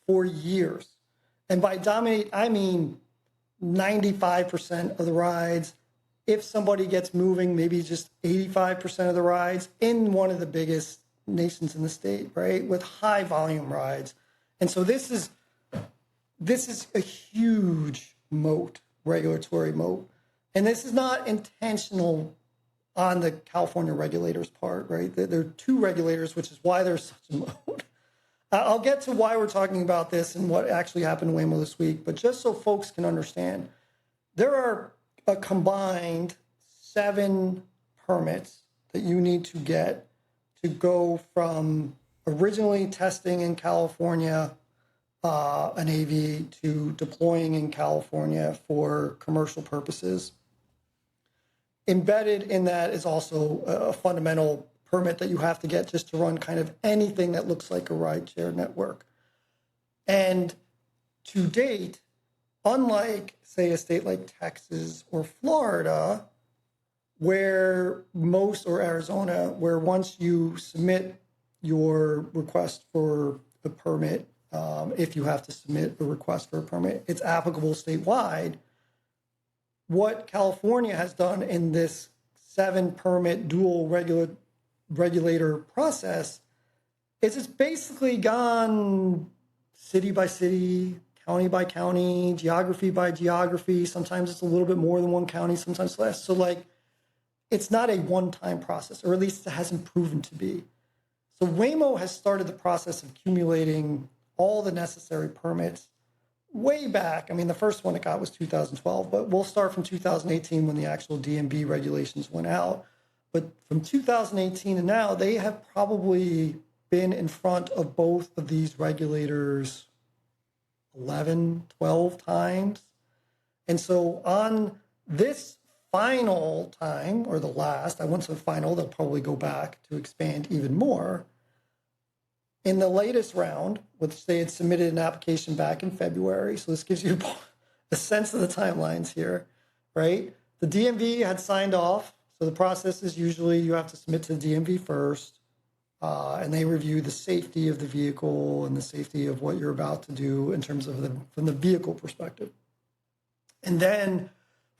for years. And by dominate, I mean 95% of the rides. If somebody gets moving, maybe just 85% of the rides in one of the biggest nations in the state, right? With high volume rides. And so this is a huge moat, regulatory moat. And this is not intentional on the California regulators' part, right? There are two regulators, which is why there's such a moat. I'll get to why we're talking about this and what actually happened to Waymo this week, but just so folks can understand, there are a combined 7 permits that you need to get to go from originally testing in California an AV to deploying in California for commercial purposes. Embedded in that is also a fundamental permit that you have to get just to run kind of anything that looks like a rideshare network. And to date, unlike, say, a state like Texas or Florida, or Arizona, where once you submit your request for a permit, if you have to submit a request for a permit, it's applicable statewide. What California has done in this 7 permit dual regulator process is it's basically gone city by city, county by county, geography by geography. Sometimes it's a little bit more than one county, sometimes less. So it's not a one-time process, or at least it hasn't proven to be. So Waymo has started the process of accumulating all the necessary permits way back. I mean, the first one it got was 2012, but we'll start from 2018 when the actual DMV regulations went out. But from 2018 to now, they have probably been in front of both of these regulators 11, 12 times. And so on this final time, or the last, I wouldn't say final, they'll probably go back to expand even more. In the latest round, which they had submitted an application back in February, so this gives you a sense of the timelines here, right? The DMV had signed off, so the process is usually you have to submit to the DMV first, and they review the safety of the vehicle and the safety of what you're about to do in terms of from the vehicle perspective. And then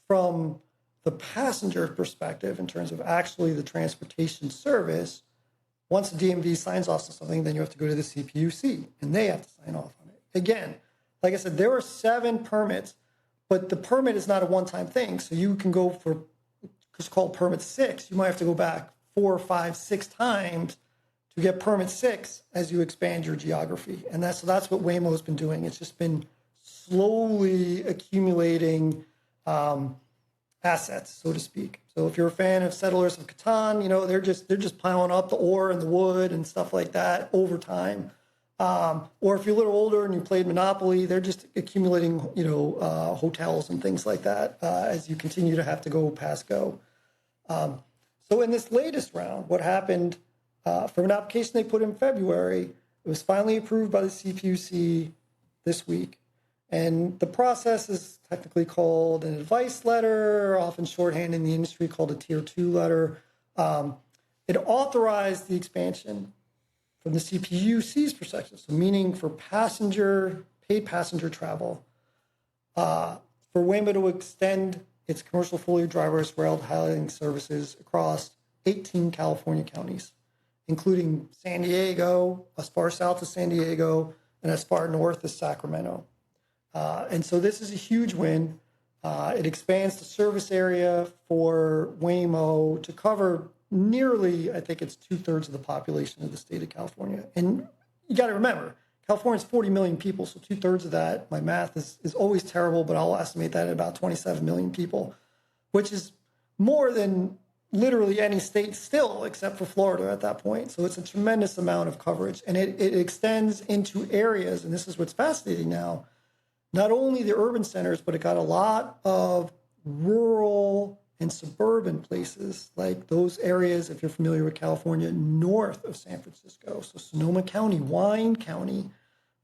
from the passenger perspective, in terms of actually the transportation service, once the DMV signs off on something, then you have to go to the CPUC, and they have to sign off on it. Again, like I said, there are 7 permits, but the permit is not a one-time thing. So you can go for, it's called permit 6. You might have to go back 4, 5, 6 times to get permit 6 as you expand your geography. And that's what Waymo has been doing. It's just been slowly accumulating assets, so to speak. So if you're a fan of Settlers of Catan, they're just piling up the ore and the wood and stuff like that over time. Or if you're a little older and you played Monopoly, they're just accumulating, hotels and things like that as you continue to have to go past go. So in this latest round, what happened from an application they put in February, it was finally approved by the CPUC this week. And the process is technically called an advice letter, often shorthand in the industry called a tier 2 letter. It authorized the expansion from the CPUC's perspective, so meaning for paid passenger travel, for Waymo to extend its commercial fully driverless rail-hailing services across 18 California counties, including San Diego, as far south as San Diego, and as far north as Sacramento. And so this is a huge win. It expands the service area for Waymo to cover nearly, I think it's 2/3 of the population of the state of California. And you got to remember, California's 40 million people, so 2/3 of that, my math is always terrible, but I'll estimate that at about 27 million people, which is more than literally any state still, except for Florida at that point. So it's a tremendous amount of coverage. And it extends into areas, and this is what's fascinating now, not only the urban centers, but it got a lot of rural and suburban places, like those areas, if you're familiar with California, north of San Francisco, so Sonoma County, Wine County,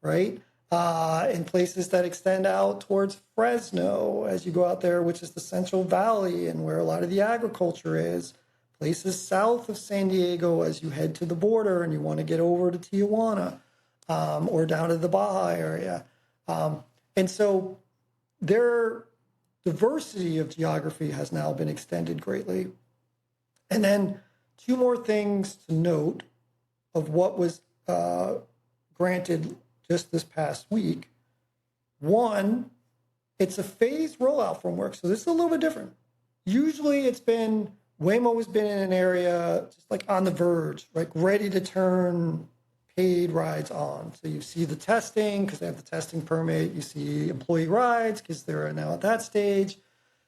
right? In places that extend out towards Fresno as you go out there, which is the Central Valley and where a lot of the agriculture is. Places south of San Diego as you head to the border and you want to get over to Tijuana or down to the Baja area. And so their diversity of geography has now been extended greatly. And then two more things to note of what was granted just this past week. One, it's a phased rollout framework. So this is a little bit different. Usually it's been, Waymo has been in an area just like on the verge, like ready to turn paid rides on. So you see the testing because they have the testing permit. You see employee rides because they're now at that stage.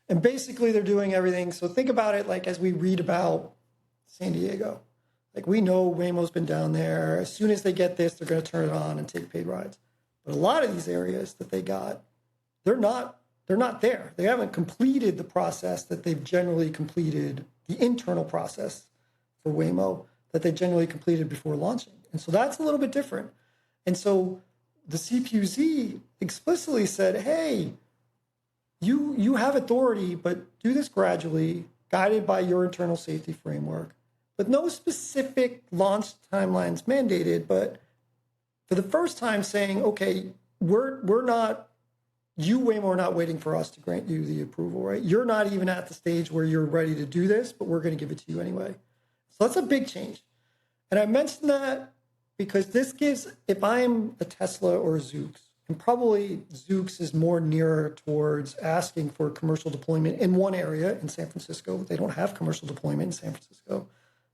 And basically they're doing everything. So think about it like as we read about San Diego. Like we know Waymo's been down there. As soon as they get this, they're going to turn it on and take paid rides. But a lot of these areas that they got, they're not there. They haven't completed the process that they've generally completed, the internal process for Waymo that they generally completed before launching. And so that's a little bit different. And so the CPUZ explicitly said, hey, you have authority, but do this gradually, guided by your internal safety framework. With no specific launch timelines mandated, but for the first time saying, okay, we're not, you Waymo are not waiting for us to grant you the approval, right? You're not even at the stage where you're ready to do this, but we're going to give it to you anyway. So that's a big change. And I mentioned that because this gives, if I'm a Tesla or a Zoox, and probably Zoox is more nearer towards asking for commercial deployment in one area in San Francisco. They don't have commercial deployment in San Francisco.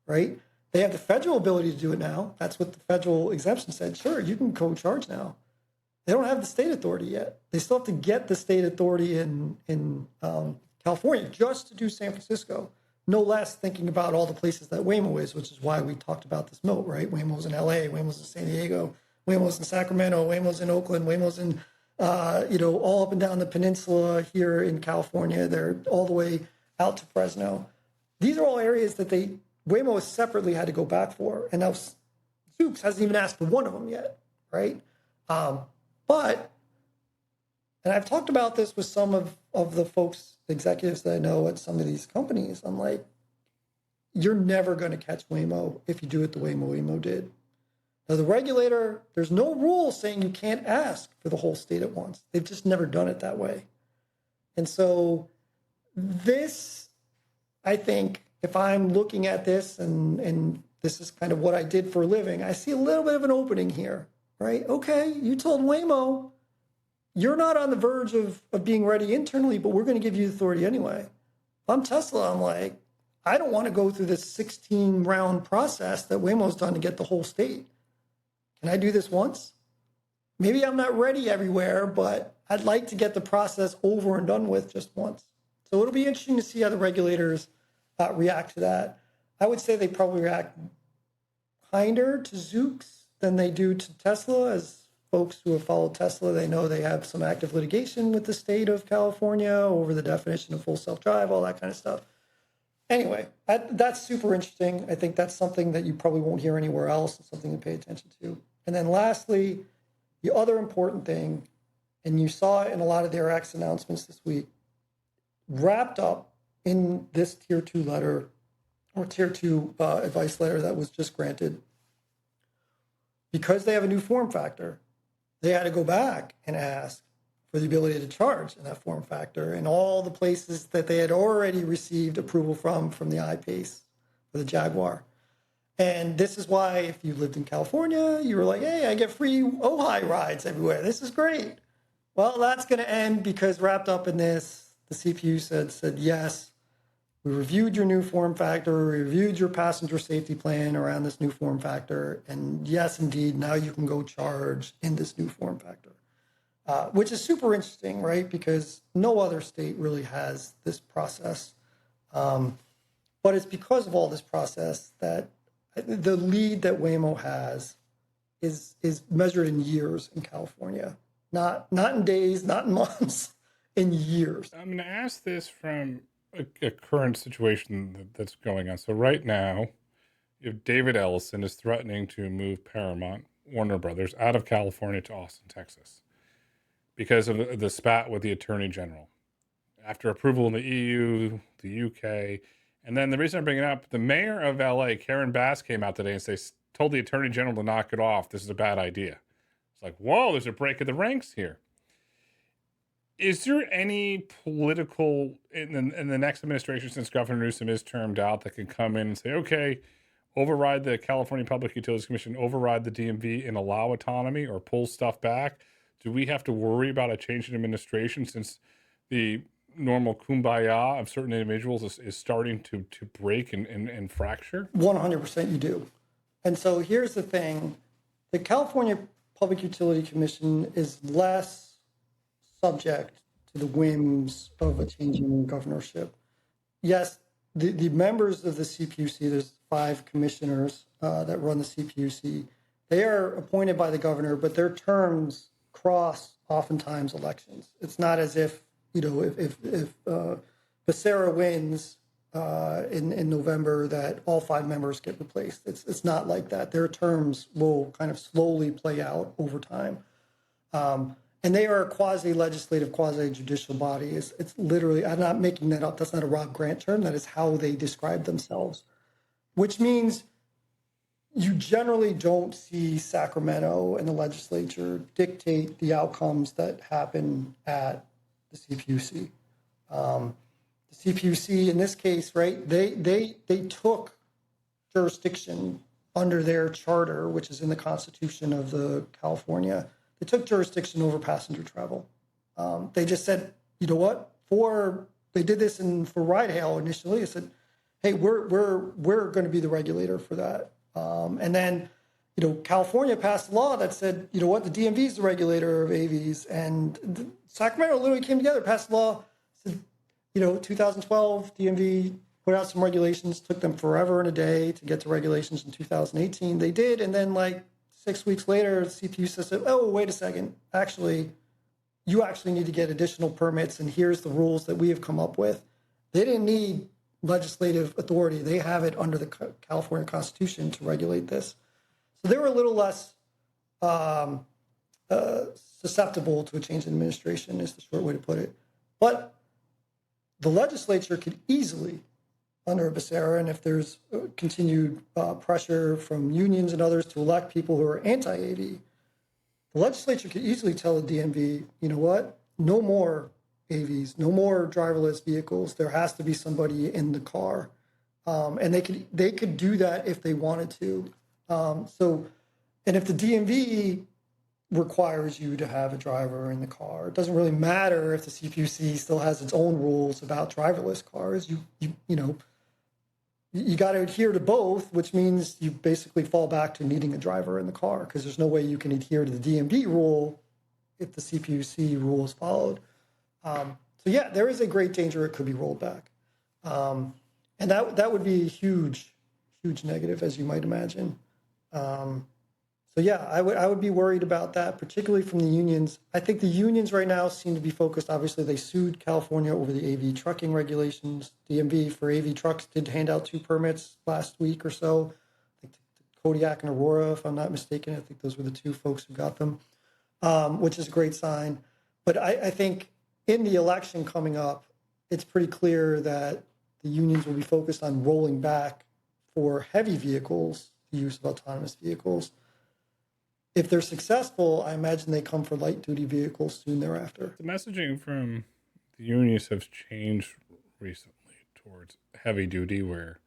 Right? They have the federal ability to do it now. That's what the federal exemption said. Sure, you can co-charge now. They don't have the state authority yet. They still have to get the state authority in California just to do San Francisco. No less thinking about all the places that Waymo is, which is why we talked about this moat, right? Waymo's in LA, Waymo's in San Diego, Waymo's in Sacramento, Waymo's in Oakland, Waymo's in, all up and down the peninsula here in California. They're all the way out to Fresno. These are all areas that Waymo has separately had to go back for. And now Zoox hasn't even asked for one of them yet, right? But, and I've talked about this with some of the folks, executives that I know at some of these companies. I'm like, you're never going to catch Waymo if you do it the way Waymo did. Now, the regulator, there's no rule saying you can't ask for the whole state at once. They've just never done it that way. And so this, I think, if I'm looking at this and this is kind of what I did for a living, I see a little bit of an opening here, right? Okay, you told Waymo, you're not on the verge of being ready internally, but we're going to give you authority anyway. If I'm Tesla, I'm like, I don't want to go through this 16-round process that Waymo's done to get the whole state. Can I do this once? Maybe I'm not ready everywhere, but I'd like to get the process over and done with just once. So it'll be interesting to see how the regulators react to that. I would say they probably react kinder to Zoox than they do to Tesla. As folks who have followed Tesla, they know they have some active litigation with the state of California over the definition of full self-drive, all that kind of stuff. Anyway, that's super interesting. I think that's something that you probably won't hear anywhere else. It's something to pay attention to. And then lastly, the other important thing, and you saw it in a lot of their X announcements this week, wrapped up in this Tier 2 letter or Tier 2 advice letter that was just granted. Because they have a new form factor, they had to go back and ask for the ability to charge in that form factor in all the places that they had already received approval from the I-PACE for the Jaguar. And this is why if you lived in California, you were like, hey, I get free Ojai rides everywhere. This is great. Well, that's going to end because wrapped up in this, the CPU said, yes, we reviewed your new form factor, we reviewed your passenger safety plan around this new form factor, and yes, indeed, now you can go charge in this new form factor. Which is super interesting, right? Because no other state really has this process. But it's because of all this process that the lead that Waymo has is measured in years in California. Not in days, not in months, in years. I'm going to ask this from a current situation that's going on. So right now, you have David Ellison is threatening to move Paramount, Warner Brothers, out of California to Austin, Texas, because of the spat with the Attorney General. After approval in the EU, the UK, and then the reason I'm bringing it up, the mayor of LA, Karen Bass, came out today and told the Attorney General to knock it off. This is a bad idea. It's like, whoa, there's a break of the ranks here. Is there any political in the next administration, since Governor Newsom is termed out, that can come in and say, okay, override the California Public Utilities Commission, override the DMV, and allow autonomy or pull stuff back? Do we have to worry about a change in administration, since the normal kumbaya of certain individuals is starting to break and fracture? 100% you do. And so here's the thing. The California Public Utility Commission is less subject to the whims of a changing governorship. Yes, the members of the CPUC, there's 5 commissioners that run the CPUC, they are appointed by the governor, but their terms cross oftentimes elections. It's not as if, if Becerra wins in November, that all 5 members get replaced. It's not like that. Their terms will kind of slowly play out over time. And they are a quasi-legislative, quasi-judicial body. It's literally, I'm not making that up. That's not a Rob Grant term. That is how they describe themselves, which means you generally don't see Sacramento and the legislature dictate the outcomes that happen at the CPUC. The CPUC, in this case, right, they took jurisdiction under their charter, which is in the Constitution of the California. They took jurisdiction over passenger travel. They just said, you know what? They did this for ride hail initially. They said, hey, we're going to be the regulator for that. And then, California passed a law that said, you know what? The DMV is the regulator of AVs, and Sacramento literally came together, passed a law. Said, 2012 DMV put out some regulations. Took them forever and a day to get to regulations in 2018. They did, and then 6 weeks later, the CPU said, oh, wait a second. Actually, you actually need to get additional permits, and here's the rules that we have come up with. They didn't need legislative authority. They have it under the California Constitution to regulate this. So they were a little less susceptible to a change in administration, is the short way to put it. But the legislature could easily, under Becerra, and if there's continued pressure from unions and others to elect people who are anti-AV, the legislature could easily tell the DMV, you know what, no more AVs, no more driverless vehicles. There has to be somebody in the car, and they could do that if they wanted to. And if the DMV requires you to have a driver in the car, it doesn't really matter if the CPUC still has its own rules about driverless cars. You got to adhere to both, which means you basically fall back to needing a driver in the car, because there's no way you can adhere to the DMV rule if the CPUC rule is followed. There is a great danger it could be rolled back. And that would be a huge, huge negative, as you might imagine. I would be worried about that, particularly from the unions. I think the unions right now seem to be focused. Obviously, they sued California over the AV trucking regulations. DMV for AV trucks did hand out 2 permits last week or so. I think Kodiak and Aurora, if I'm not mistaken. I think those were the 2 folks who got them, which is a great sign. But I think in the election coming up, it's pretty clear that the unions will be focused on rolling back for heavy vehicles, the use of autonomous vehicles. If they're successful, I imagine they come for light-duty vehicles soon thereafter. The messaging from the unions has changed recently towards heavy duty, where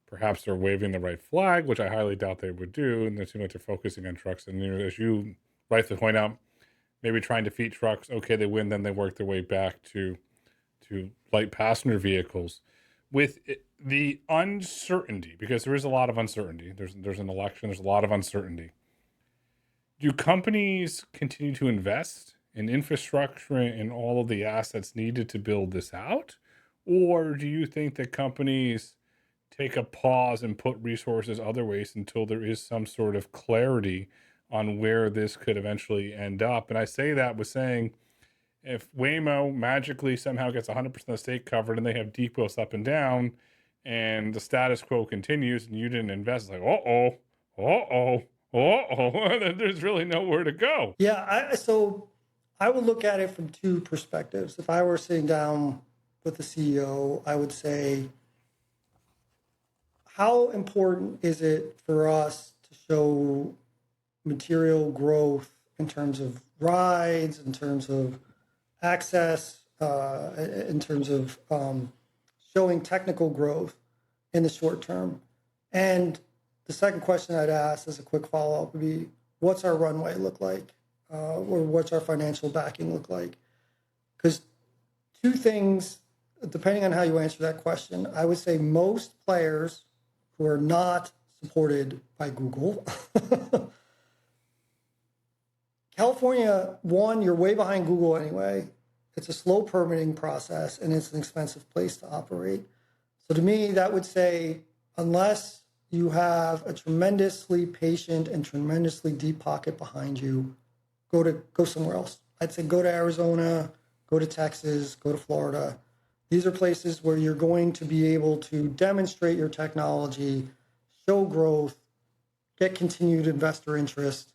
perhaps they're waving the right flag, which I highly doubt they would do, and they seem like they're focusing on trucks. And as you rightly point out, maybe trying to defeat trucks. Okay, they win, then they work their way back to light passenger vehicles. With the uncertainty, because there is a lot of uncertainty. There's an election. There's a lot of uncertainty. Do companies continue to invest in infrastructure and all of the assets needed to build this out? Or do you think that companies take a pause and put resources other ways until there is some sort of clarity on where this could eventually end up? And I say that with saying, if Waymo magically somehow gets 100% of the state covered and they have depots up and down and the status quo continues and you didn't invest, it's like, there's really nowhere to go. Yeah, so I would look at it from two perspectives. If I were sitting down with the CEO, I would say, how important is it for us to show material growth in terms of rides, in terms of access, in terms of showing technical growth in the short term? And the second question I'd ask as a quick follow-up would be, what's our runway look like? Or what's our financial backing look like? Because two things, depending on how you answer that question, I would say most players who are not supported by Google, California, one, you're way behind Google anyway. It's a slow permitting process and it's an expensive place to operate. So to me, that would say, unless you have a tremendously patient and tremendously deep pocket behind you, go somewhere else. I'd say go to Arizona, go to Texas, go to Florida. These are places where you're going to be able to demonstrate your technology, show growth, get continued investor interest,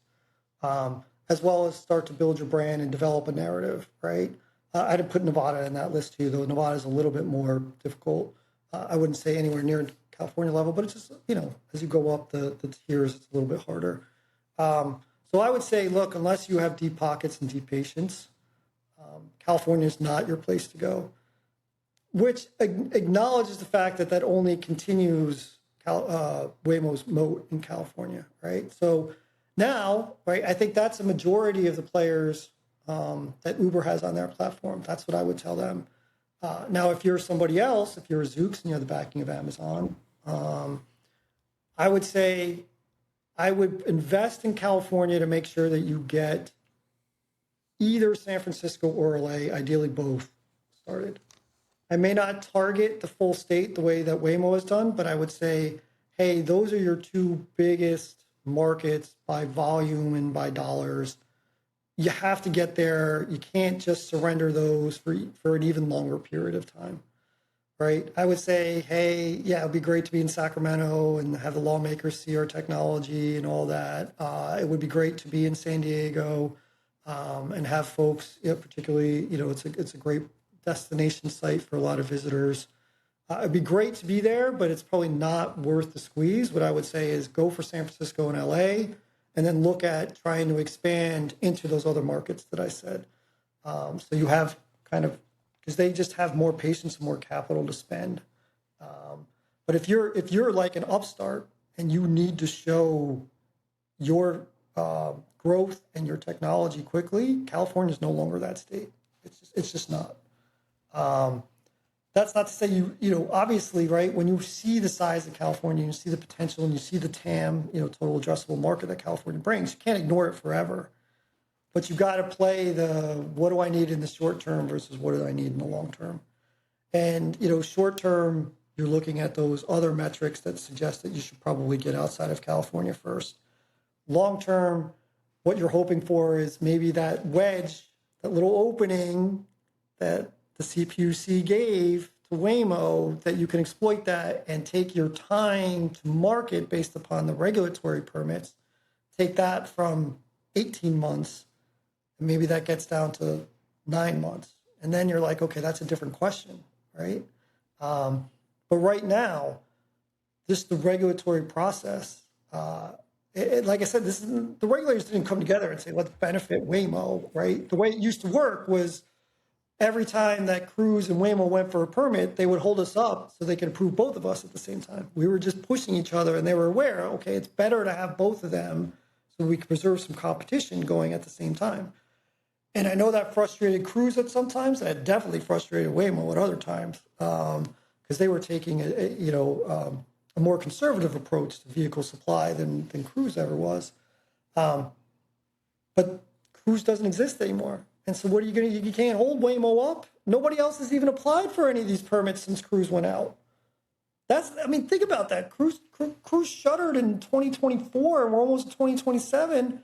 as well as start to build your brand and develop a narrative, right? I'd put Nevada in that list too, though Nevada is a little bit more difficult. I wouldn't say anywhere near California level, but it's just, as you go up the tiers, it's a little bit harder. So I would say, look, unless you have deep pockets and deep patience, California is not your place to go, which acknowledges the fact that only continues Waymo's moat in California, right? So now, right, I think that's a majority of the players that Uber has on their platform. That's what I would tell them. Now, if you're somebody else, if you're a Zoox and you have the backing of Amazon, I would say I would invest in California to make sure that you get either San Francisco or LA, ideally both, started. I may not target the full state the way that Waymo has done, but I would say, hey, those are your two biggest markets by volume and by dollars. You have to get there. You can't just surrender those for an even longer period of time, right? I would say, hey, yeah, it'd be great to be in Sacramento and have the lawmakers see our technology and all that. It would be great to be in San Diego and have folks, particularly, it's a great destination site for a lot of visitors. It'd be great to be there, but it's probably not worth the squeeze. What I would say is go for San Francisco and LA, and then look at trying to expand into those other markets that I said. So you have because they just have more patience and more capital to spend. But if you're like an upstart and you need to show your growth and your technology quickly, California is no longer that state. It's just not. That's not to say obviously, right, when you see the size of California, you see the potential and you see the TAM, total addressable market that California brings, you can't ignore it forever. But you got to play what do I need in the short term versus what do I need in the long term? And, short term, you're looking at those other metrics that suggest that you should probably get outside of California first. Long term, what you're hoping for is maybe that wedge, that little opening that the CPUC gave to Waymo, that you can exploit that and take your time to market based upon the regulatory permits, take that from 18 months, and maybe that gets down to 9 months. And then you're like, okay, that's a different question, right? But right now, just the regulatory process, like I said, the regulators didn't come together and say, let's benefit Waymo, right? The way it used to work was every time that Cruise and Waymo went for a permit, they would hold us up so they could approve both of us at the same time. We were just pushing each other, and they were aware, okay, it's better to have both of them so we can preserve some competition going at the same time. And I know that frustrated Cruise at some times, and it definitely frustrated Waymo at other times, because they were taking a more conservative approach to vehicle supply than Cruise ever was. But Cruise doesn't exist anymore. And so what are you going to, you can't hold Waymo up. Nobody else has even applied for any of these permits since Cruise went out. Think about that. Cruise shuttered in 2024, and we're almost in 2027.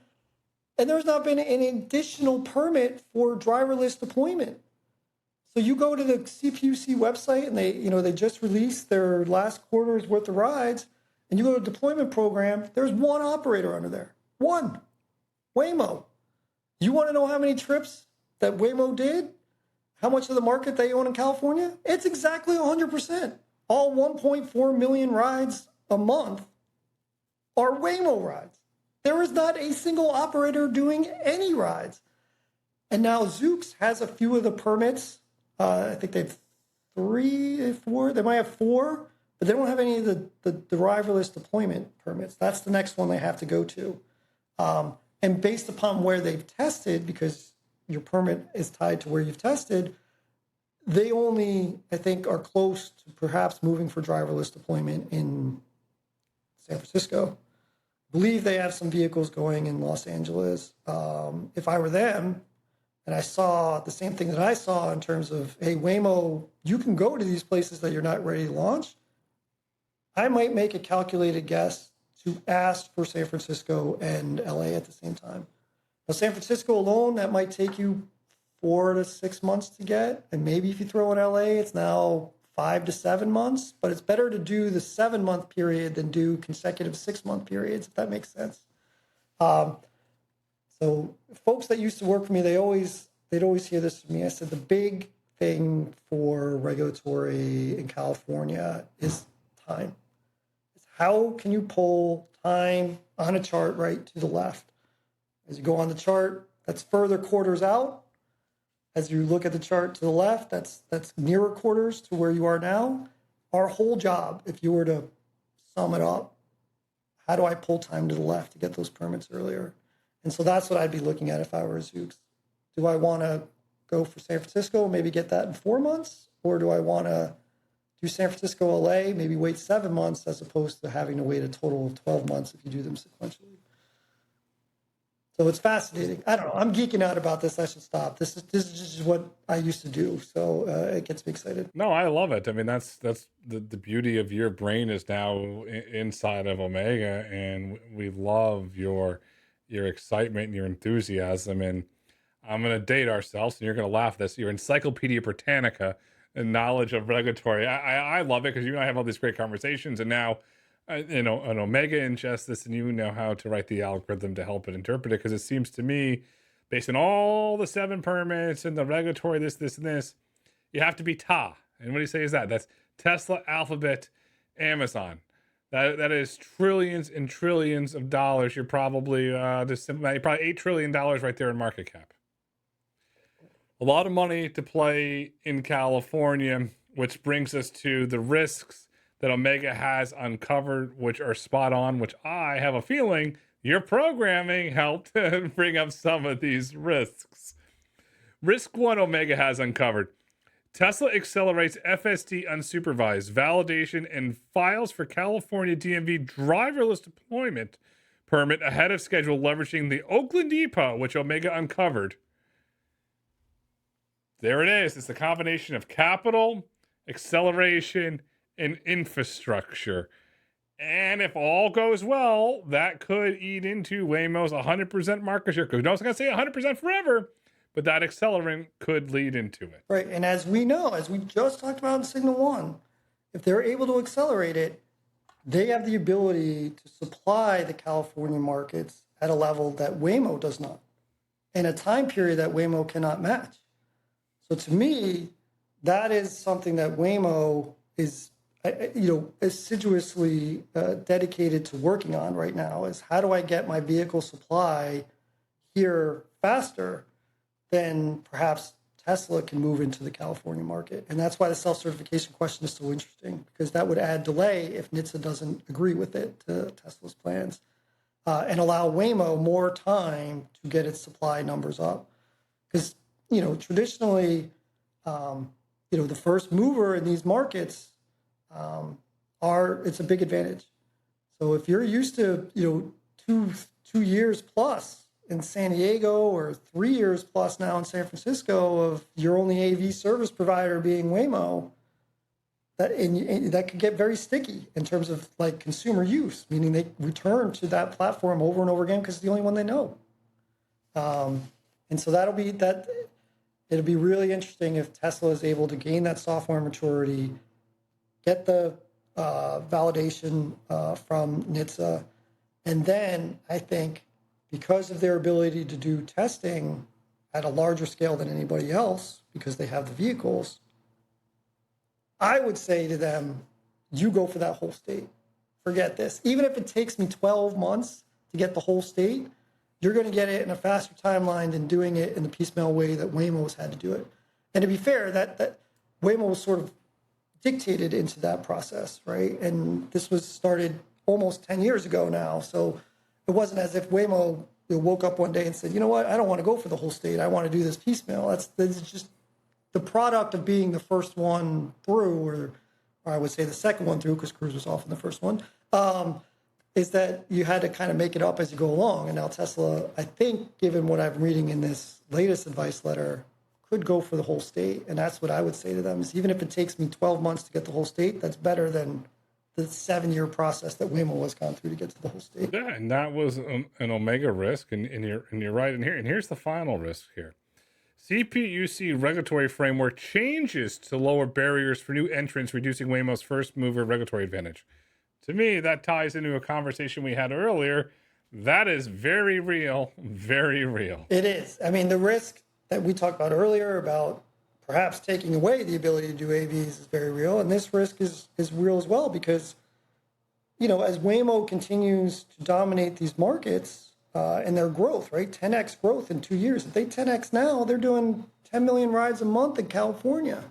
And there's not been an additional permit for driverless deployment. So you go to the CPUC website and they just released their last quarter's worth of rides, and you go to deployment program, there's one operator under there. One. Waymo. You want to know how many trips that Waymo did? How much of the market they own in California? It's exactly 100%. All 1.4 million rides a month are Waymo rides. There is not a single operator doing any rides. And now Zoox has a few of the permits. I think they have 3, 4. They might have 4, but they don't have any of the driverless deployment permits. That's the next one they have to go to. And based upon where they've tested, because your permit is tied to where you've tested, they only, I think, are close to perhaps moving for driverless deployment in San Francisco. I believe they have some vehicles going in Los Angeles. If I were them, and I saw the same thing that I saw in terms of, hey, Waymo, you can go to these places that you're not ready to launch, I might make a calculated guess to ask for San Francisco and LA at the same time. Now, San Francisco alone, that might take you 4 to 6 months to get. And maybe if you throw in LA, it's now 5 to 7 months. But it's better to do the 7-month period than do consecutive 6-month periods, if that makes sense. So folks that used to work for me, they'd always hear this from me. I said, the big thing for regulatory in California is time. It's how can you pull time on a chart right to the left? As you go on the chart, that's further quarters out. As you look at the chart to the left, that's nearer quarters to where you are now. Our whole job, if you were to sum it up, how do I pull time to the left to get those permits earlier? And so that's what I'd be looking at if I were Zoox. Do I want to go for San Francisco, maybe get that in 4 months? Or do I want to do San Francisco, LA, maybe wait 7 months as opposed to having to wait a total of 12 months if you do them sequentially? So it's fascinating. I don't know. I'm geeking out about this. I should stop. This is just what I used to do. So it gets me excited. No, I love it. I mean, that's the beauty of your brain is now inside of Omega, and we love your excitement and your enthusiasm. And I'm going to date ourselves, and you're going to laugh at this. Your Encyclopedia Britannica and knowledge of regulatory. I love it because you and I have all these great conversations, and now an Omega ingests this, and you know how to write the algorithm to help it interpret it. Because it seems to me, based on all the 7 permits and the regulatory this, and this, you have to be TA. And what do you say is that? That's Tesla, Alphabet, Amazon. That is trillions and trillions of dollars. You're probably probably $8 trillion right there in market cap. A lot of money to play in California, which brings us to the risks that Omega has uncovered, which are spot on, which I have a feeling your programming helped bring up some of these risks. Risk 1 Omega has uncovered. Tesla accelerates FSD unsupervised validation and files for California DMV driverless deployment permit ahead of schedule, leveraging the Oakland Depot, which Omega uncovered. There it is. It's a combination of capital, acceleration, and infrastructure. And if all goes well, that could eat into Waymo's 100% market share. Because no one's going to say 100% forever, but that accelerant could lead into it. Right. And as we know, as we just talked about in Signal 1, if they're able to accelerate it, they have the ability to supply the California markets at a level that Waymo does not, in a time period that Waymo cannot match. So to me, that is something that Waymo is assiduously dedicated to working on right now, is how do I get my vehicle supply here faster than perhaps Tesla can move into the California market. And that's why the self-certification question is so interesting, because that would add delay if NHTSA doesn't agree with it to Tesla's plans, and allow Waymo more time to get its supply numbers up. Because, traditionally, the first mover in these markets it's a big advantage. So if you're used to, 2 years plus in San Diego or 3 years plus now in San Francisco of your only AV service provider being Waymo, that could get very sticky in terms of like consumer use, meaning they return to that platform over and over again because it's the only one they know. And so that'll be that. It'll be really interesting if Tesla is able to gain that software maturity, get the validation from NHTSA, and then I think because of their ability to do testing at a larger scale than anybody else, because they have the vehicles, I would say to them, you go for that whole state. Forget this. Even if it takes me 12 months to get the whole state, you're going to get it in a faster timeline than doing it in the piecemeal way that Waymo's had to do it. And to be fair, that Waymo was sort of dictated into that process, right? And this was started almost 10 years ago now. So it wasn't as if Waymo woke up one day and said, you know what, I don't want to go for the whole state. I want to do this piecemeal. That's just the product of being the first one through, or I would say the second one through, because Cruise was often the first one, is that you had to kind of make it up as you go along. And now Tesla, I think, given what I'm reading in this latest advice letter, could go for the whole state. And that's what I would say to them, is even if it takes me 12 months to get the whole state, that's better than the 7-year process that Waymo was gone through to get to the whole state. Yeah, and that was an omega risk, and you're right. And here's the final risk here. CPUC regulatory framework changes to lower barriers for new entrants, reducing Waymo's first mover regulatory advantage. To me, that ties into a conversation we had earlier. That is very real, very real. It is. I mean, the risk that we talked about earlier about perhaps taking away the ability to do AVs is very real. And this risk is real as well, because, you know, as Waymo continues to dominate these markets and their growth, right? 10x growth in 2 years. If they 10x now, they're doing 10 million rides a month in California.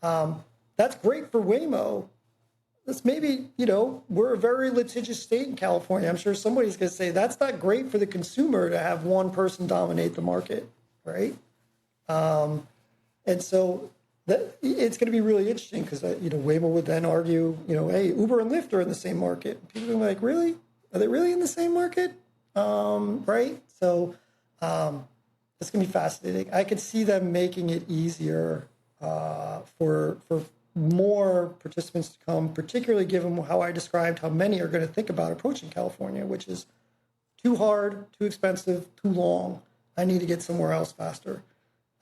That's great for Waymo. That's maybe, you know, we're a very litigious state in California. I'm sure somebody's going to say that's not great for the consumer to have one person dominate the market, right? And so it's going to be really interesting, because, you know, Waymo would then argue, you know, hey, Uber and Lyft are in the same market. People are going to be like, really? Are they really in the same market? Right? So it's going to be fascinating. I could see them making it easier for more participants to come, particularly given how I described how many are going to think about approaching California, which is too hard, too expensive, too long. I need to get somewhere else faster.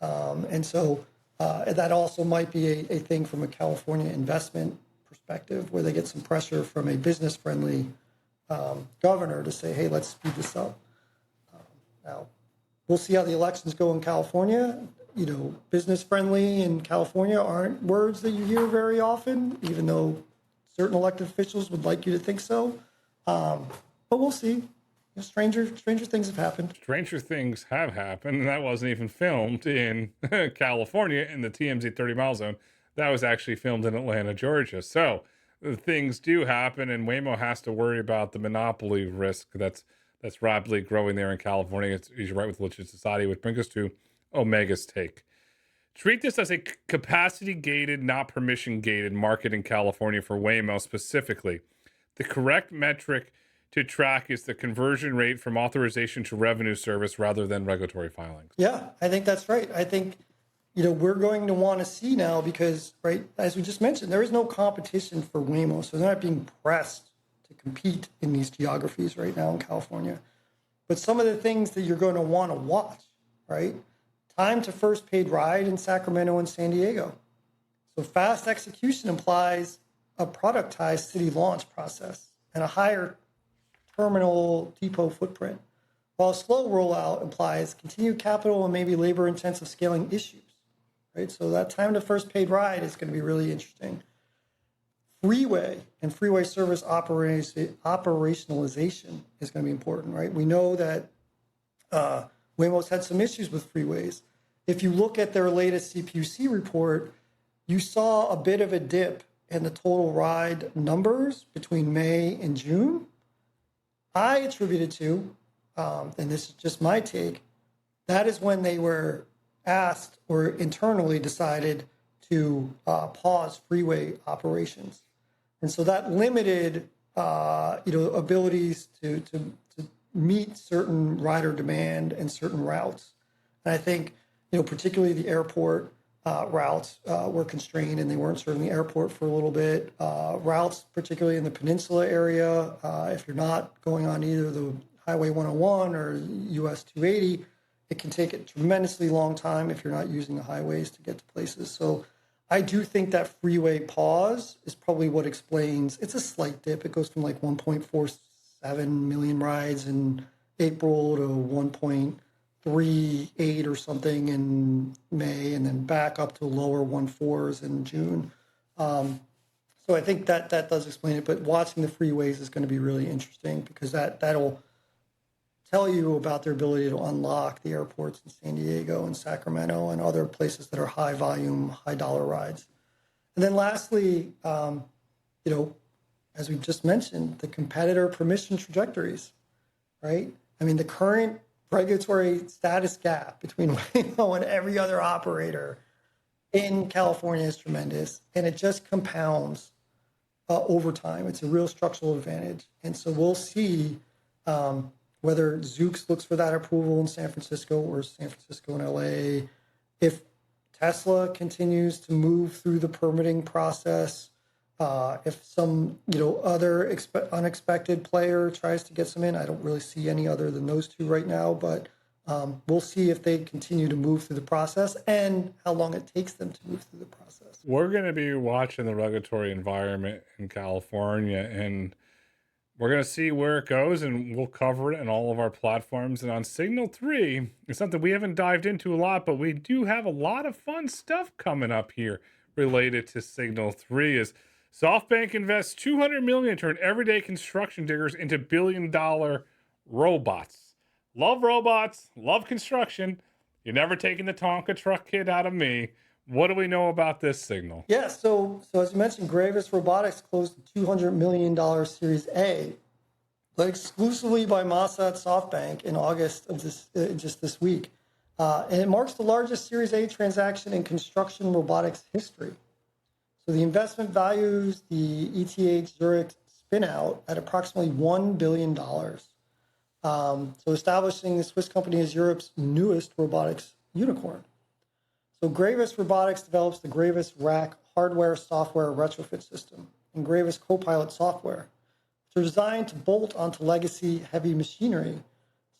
And so that also might be a thing from a California investment perspective, where they get some pressure from a business-friendly governor to say, hey, let's speed this up. Now, we'll see how the elections go in California. You know, business-friendly in California aren't words that you hear very often, even though certain elected officials would like you to think so. But we'll see. You know, stranger things have happened. Stranger things have happened, and that wasn't even filmed in California in the TMZ 30 mile zone. That was actually filmed in Atlanta, Georgia. So things do happen, and Waymo has to worry about the monopoly risk that's rapidly growing there in California. He's right with Legit Society, which brings us to Omega's take. Treat this as a capacity-gated, not permission-gated market in California for Waymo specifically. The correct metric to track is the conversion rate from authorization to revenue service rather than regulatory filings. Yeah, I think that's right. I think, you know, we're going to want to see now, because, right, as we just mentioned, there is no competition for Waymo, so they're not being pressed to compete in these geographies right now in California. But some of the things that you're going to want to watch, right? Time to first paid ride in Sacramento and San Diego. So fast execution implies a productized city launch process and a higher terminal depot footprint, while a slow rollout implies continued capital and maybe labor-intensive scaling issues, right? So that time to first paid ride is going to be really interesting. Freeway and freeway service operationalization is going to be important, right? We know that Waymo's had some issues with freeways. If you look at their latest CPUC report, you saw a bit of a dip in the total ride numbers between May and June. I attribute it to, and this is just my take, that is when they were asked or internally decided to pause freeway operations. And so that limited, abilities to meet certain rider demand and certain routes. And I think, particularly the airport routes were constrained, and they weren't serving the airport for a little bit. Routes, particularly in the peninsula area, if you're not going on either the Highway 101 or US 280, it can take a tremendously long time if you're not using the highways to get to places. So I do think that freeway pause is probably what explains, it's a slight dip. It goes from like 1.47 million rides in April to 1.38 or something in May, and then back up to lower 1.4s in June. So I think that does explain it, but watching the freeways is going to be really interesting because that'll tell you about their ability to unlock the airports in San Diego and Sacramento and other places that are high volume, high dollar rides. And then lastly, as we've just mentioned, the competitor permission trajectories, right? I mean, the current regulatory status gap between Waymo and every other operator in California is tremendous, and it just compounds over time. It's a real structural advantage. And so we'll see whether Zoox looks for that approval in San Francisco or San Francisco and LA, if Tesla continues to move through the permitting process, if some other unexpected player tries to get some in. I don't really see any other than those two right now, but we'll see if they continue to move through the process and how long it takes them to move through the process. We're going to be watching the regulatory environment in California, and we're going to see where it goes, and we'll cover it in all of our platforms. And on Signal 3, it's something we haven't dived into a lot, but we do have a lot of fun stuff coming up here related to Signal 3 as SoftBank invests $200 million to turn everyday construction diggers into billion-dollar robots. Love robots, love construction. You're never taking the Tonka truck kid out of me. What do we know about this signal? Yeah, so as you mentioned, Gravis Robotics closed a $200 million Series A, led exclusively by Masa at SoftBank in August of just this week. And it marks the largest Series A transaction in construction robotics history. So the investment values the ETH Zurich spinout at approximately $1 billion. So establishing the Swiss company as Europe's newest robotics unicorn. So Gravis Robotics develops the Gravis Rack hardware-software retrofit system and Gravis Copilot software, which are designed to bolt onto legacy heavy machinery,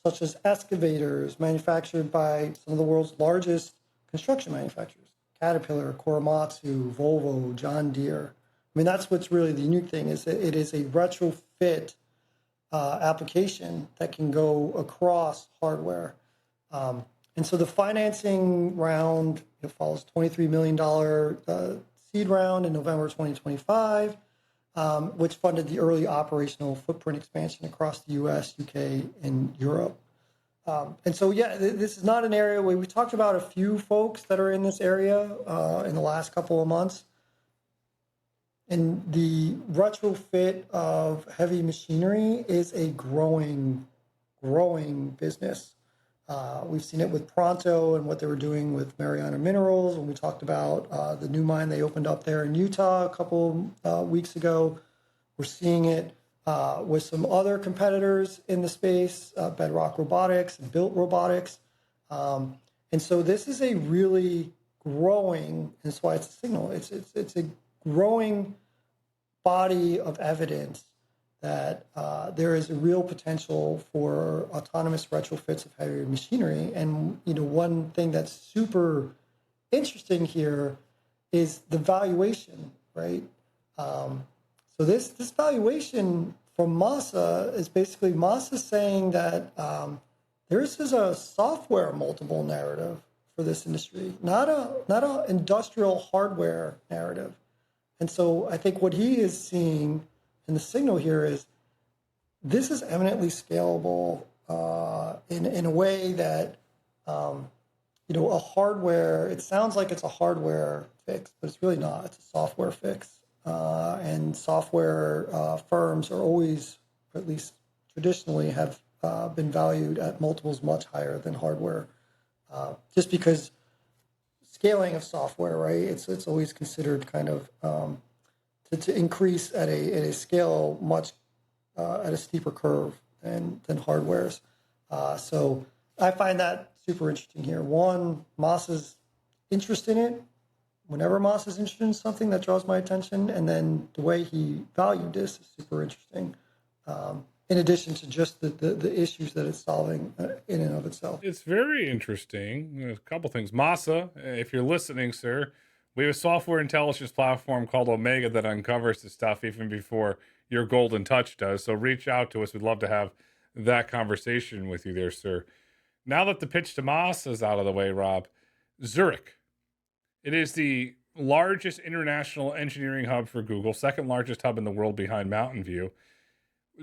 such as excavators manufactured by some of the world's largest construction manufacturers, Caterpillar, Korematsu, Volvo, John Deere. I mean, that's what's really the unique thing is that it is a retrofit application that can go across hardware. And so the financing round follows $23 million seed round in November 2025, which funded the early operational footprint expansion across the US, UK, and Europe. And so, this is not an area where we talked about a few folks that are in this area in the last couple of months. And the retrofit of heavy machinery is a growing business. We've seen it with Pronto and what they were doing with Mariana Minerals when we talked about the new mine they opened up there in Utah a couple weeks ago. We're seeing it with some other competitors in the space, Bedrock Robotics and Built Robotics. And so this is a really growing, and that's why it's a signal. It's a growing body of evidence that there is a real potential for autonomous retrofits of heavy machinery. And, one thing that's super interesting here is the valuation, right? So this valuation from Masa is basically Masa saying that this is a software multiple narrative for this industry, not a industrial hardware narrative. And so I think what he is seeing in the signal here is this is eminently scalable in a way that, a hardware, it sounds like it's a hardware fix, but it's really not. It's a software fix. And software firms are always, or at least traditionally, have been valued at multiples much higher than hardware, just because scaling of software, right? It's always considered kind of to increase at a scale much at a steeper curve than hardwares. So I find that super interesting here. One, Moss's interest in it. Whenever Moss is interested in something, that draws my attention, and then the way he valued this is super interesting. in addition to just the issues that it's solving in and of itself. It's very interesting. There's a couple things. Masa, if you're listening, sir, we have a software intelligence platform called Omega that uncovers the stuff even before your golden touch does. So reach out to us. We'd love to have that conversation with you there, sir. Now that the pitch to Masa is out of the way, Rob, Zurich. It is the largest international engineering hub for Google, second largest hub in the world behind Mountain View.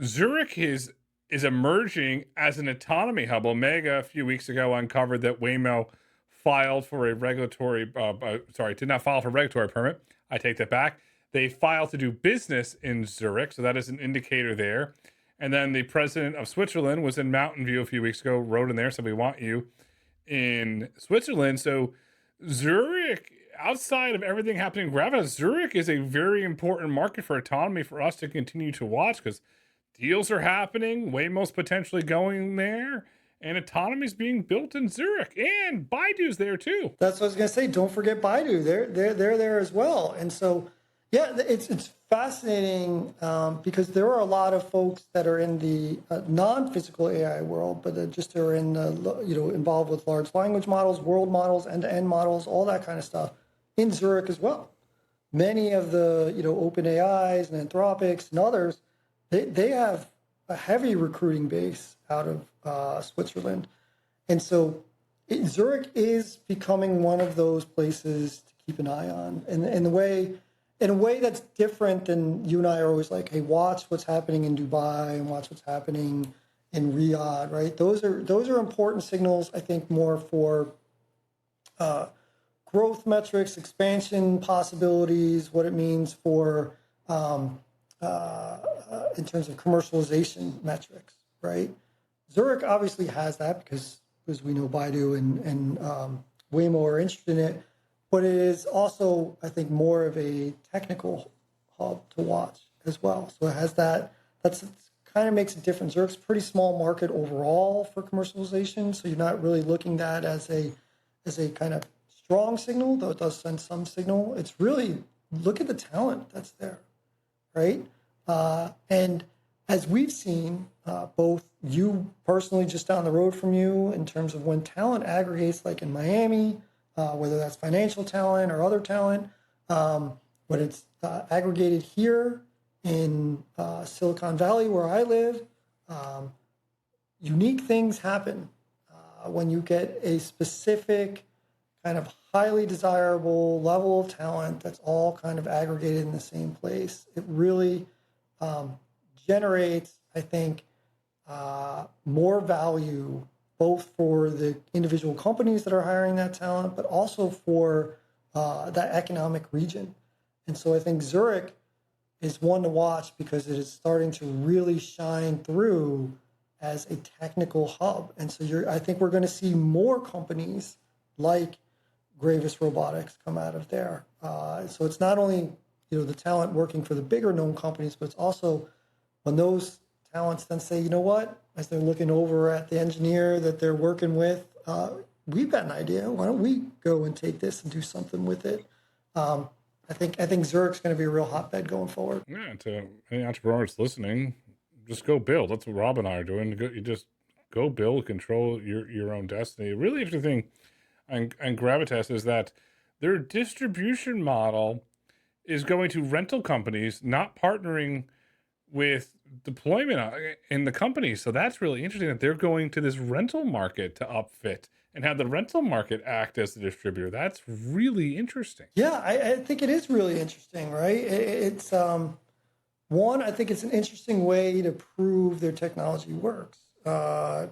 Zurich is emerging as an autonomy hub. Omega a few weeks ago uncovered that Waymo filed for a regulatory, did not file for a regulatory permit. I take that back. They filed to do business in Zurich, so that is an indicator there. And then the president of Switzerland was in Mountain View a few weeks ago, wrote in there, said we want you in Switzerland. So Zurich, outside of everything happening in Gravis, Zurich is a very important market for autonomy for us to continue to watch, because deals are happening, Waymo's potentially going there, and autonomy is being built in Zurich, and Baidu's there too. That's what I was going to say. Don't forget Baidu. They're there as well. And so, yeah, it's fascinating because there are a lot of folks that are in the non-physical AI world, but just are in involved with large language models, world models, end-to-end models, all that kind of stuff in Zurich as well. Many of the OpenAIs and Anthropics and others, they have a heavy recruiting base out of Switzerland. And so Zurich is becoming one of those places to keep an eye on. And in a way that's different than you and I are always like, hey, watch what's happening in Dubai and watch what's happening in Riyadh, right? Those are important signals, I think, more for growth metrics, expansion possibilities, what it means for in terms of commercialization metrics, right? Zurich obviously has that because as we know, Baidu and Waymo are interested in it, but it is also, I think, more of a technical hub to watch as well. So it has that. That's kind of makes a difference. Zurich's a pretty small market overall for commercialization, so you're not really looking at that as a kind of strong signal, though it does send some signal. It's really look at the talent that's there, right? And as we've seen, both you personally just down the road from you in terms of when talent aggregates, like in Miami, whether that's financial talent or other talent, when it's aggregated here in Silicon Valley where I live, unique things happen when you get a specific kind of highly desirable level of talent that's all kind of aggregated in the same place. It really generates, I think, more value both for the individual companies that are hiring that talent, but also for that economic region. And so I think Zurich is one to watch because it is starting to really shine through as a technical hub. And so I think we're going to see more companies like Gravis Robotics come out of there. So it's not only the talent working for the bigger known companies, but it's also when those talents then say, you know what, as they're looking over at the engineer that they're working with, we've got an idea. Why don't we go and take this and do something with it? I think Zurich's going to be a real hotbed going forward. Yeah, to any entrepreneurs listening, just go build. That's what Rob and I are doing. You just go build, control your own destiny. A really interesting thing on Gravitas is that their distribution model is going to rental companies, not partnering with deployment in the company. So that's really interesting that they're going to this rental market to upfit and have the rental market act as the distributor. That's really interesting. Yeah, I think it is really interesting, right? It's one, I think it's an interesting way to prove their technology works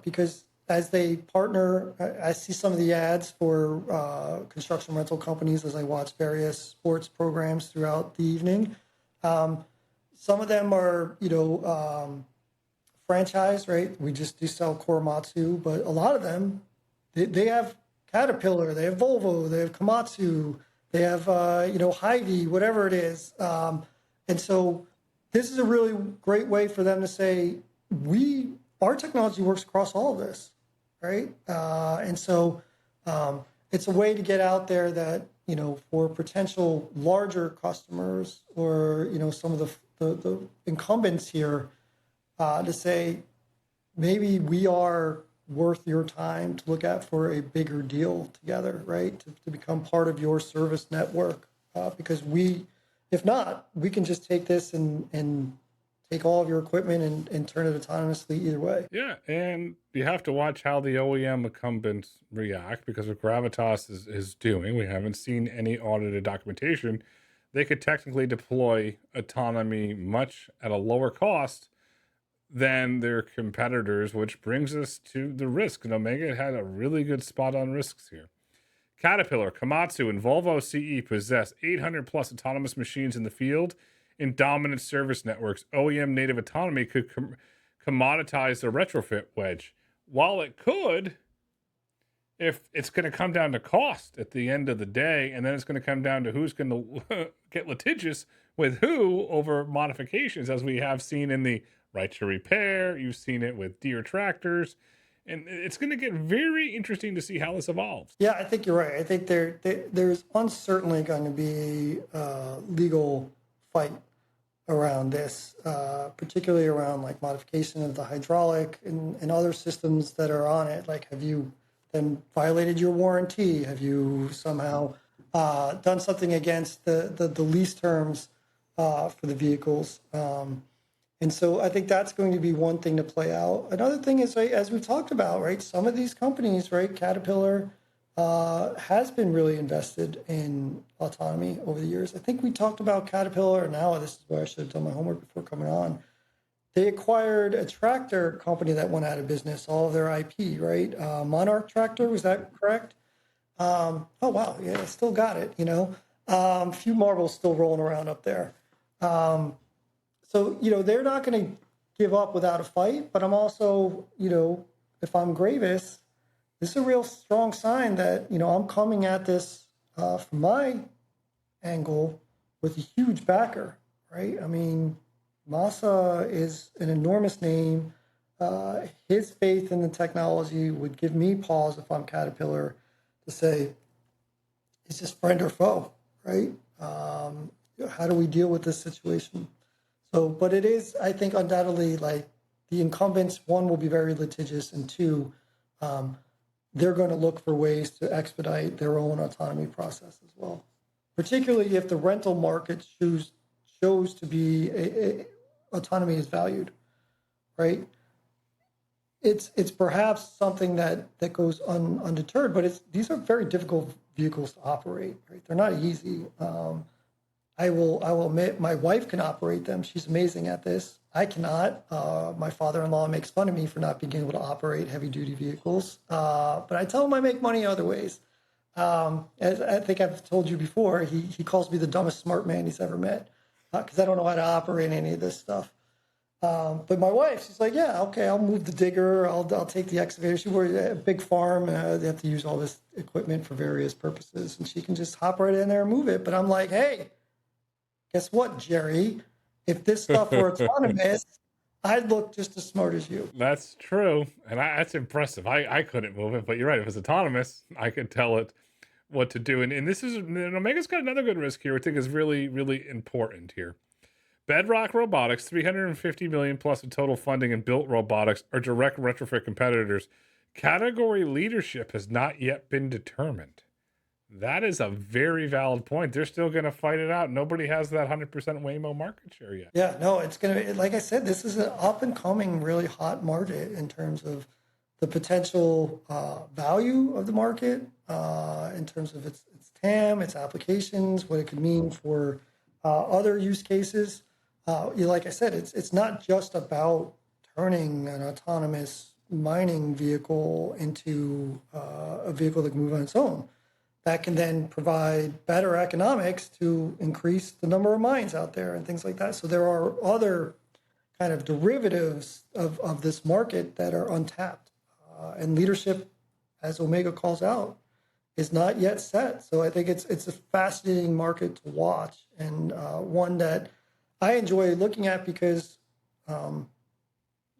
because as they partner, I see some of the ads for construction rental companies as I watch various sports programs throughout the evening. Some of them are, franchise, right? We just do sell Korematsu, but a lot of them, they have Caterpillar, they have Volvo, they have Komatsu, they have, Hy-Vee, whatever it is. And so this is a really great way for them to say, our technology works across all of this, right? And so it's a way to get out there that, for potential larger customers or, some of the incumbents here, to say maybe we are worth your time to look at for a bigger deal together, right? To become part of your service network, because if not, we can just take this and take all of your equipment and turn it autonomously either way. Yeah, and you have to watch how the OEM incumbents react, because what Gravitas is doing, we haven't seen any audited documentation. They could technically deploy autonomy much at a lower cost than their competitors, which brings us to the risk. And Omega had a really good spot on risks here. Caterpillar, Komatsu, and Volvo CE possess 800 plus autonomous machines in the field in dominant service networks. OEM native autonomy could commoditize the retrofit wedge. While it could, if it's going to come down to cost at the end of the day, and then it's going to come down to who's going to get litigious with who over modifications, as we have seen in the right to repair. You've seen it with Deere tractors, and it's going to get very interesting to see how this evolves. Yeah, I think you're right. I think there's uncertainly going to be a legal fight around this, particularly around like modification of the hydraulic and other systems that are on it. Like, have you then violated your warranty? Have you somehow done something against the lease terms for the vehicles? And so I think that's going to be one thing to play out. Another thing is, right, as we've talked about, right, some of these companies, right, Caterpillar has been really invested in autonomy over the years. I think we talked about Caterpillar, and now this is where I should have done my homework before coming on. They acquired a tractor company that went out of business, all of their IP, right? Monarch Tractor, was that correct? Oh, wow, yeah, I still got it, you know. A few marbles still rolling around up there. So, you know, they're not going to give up without a fight, but I'm also, you know, if I'm Gravis, this is a real strong sign that, you know, I'm coming at this from my angle with a huge backer, right? I mean, Masa is an enormous name. His faith in the technology would give me pause if I'm Caterpillar to say, is this friend or foe, right? How do we deal with this situation? So, but it is, I think, undoubtedly like the incumbents, one, will be very litigious, and two, they're going to look for ways to expedite their own autonomy process as well, particularly if the rental market shows to be autonomy is valued, right? It's perhaps something that goes undeterred, but these are very difficult vehicles to operate, right? They're not easy. I will admit my wife can operate them. She's amazing at this. I cannot. My father-in-law makes fun of me for not being able to operate heavy-duty vehicles. But I tell him I make money other ways. As I think I've told you before, he calls me the dumbest smart man he's ever met because I don't know how to operate any of this stuff. But my wife, she's like, yeah, okay, I'll move the digger. I'll take the excavator. She works at a big farm. They have to use all this equipment for various purposes. And she can just hop right in there and move it. But I'm like, hey, guess what, Jerry? If this stuff were autonomous, I'd look just as smart as you. That's true. And that's impressive. I couldn't move it, but you're right. If it's autonomous, I could tell it what to do. And this is, and Omega's got another good risk here, I think is really, really important here. Bedrock Robotics, $350 million plus in total funding, and Built Robotics are direct retrofit competitors. Category leadership has not yet been determined. That is a very valid point. They're still going to fight it out. Nobody has that 100% Waymo market share yet. Yeah, no, it's going to, like I said, this is an up and coming, really hot market in terms of the potential value of the market, in terms of its TAM, its applications, what it could mean for other use cases. Like I said, it's not just about turning an autonomous mining vehicle into a vehicle that can move on its own. That can then provide better economics to increase the number of mines out there and things like that. So there are other kind of derivatives of this market that are untapped. And leadership, as Omega calls out, is not yet set. So I think it's a fascinating market to watch, and one that I enjoy looking at because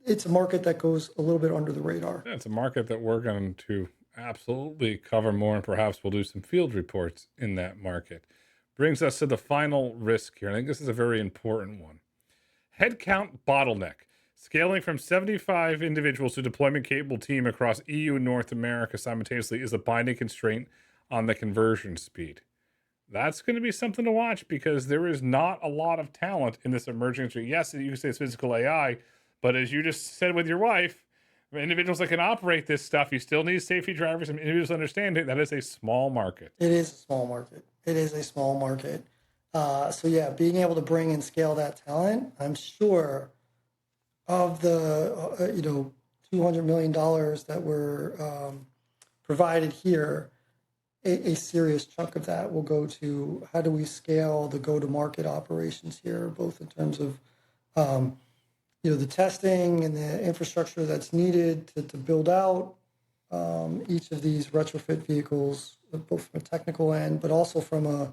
it's a market that goes a little bit under the radar. Yeah, it's a market that we're going to absolutely cover more, and perhaps we'll do some field reports in that market. Brings us to the final risk here. I think this is a very important one. Headcount bottleneck. Scaling from 75 individuals to deployment-capable team across EU and North America simultaneously is a binding constraint on the conversion speed. That's going to be something to watch because there is not a lot of talent in this emerging industry. Yes, you can say it's physical AI, but as you just said with your wife, individuals that can operate this stuff, you still need safety drivers and individuals understand it. That is a small market. It is a small market. It is a small market. So yeah, being able to bring and scale that talent, I'm sure of the $200 million that were provided here, a serious chunk of that will go to how do we scale the go-to-market operations here, both in terms of the testing and the infrastructure that's needed to build out each of these retrofit vehicles, both from a technical end, but also from a,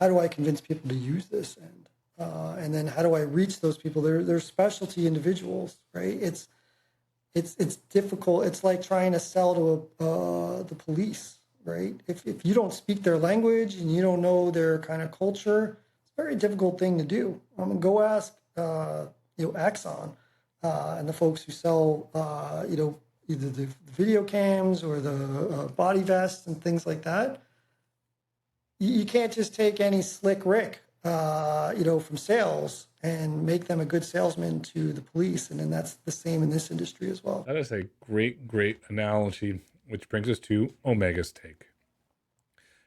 how do I convince people to use this end? And then how do I reach those people? They're specialty individuals, right? It's difficult. It's like trying to sell to the police, right? If you don't speak their language and you don't know their kind of culture, it's a very difficult thing to do. Go ask Axon and the folks who sell either the video cams or the body vests and things like that. You can't just take any slick Rick, from sales and make them a good salesman to the police. And then that's the same in this industry as well. That is a great, great analogy, which brings us to Omega's take.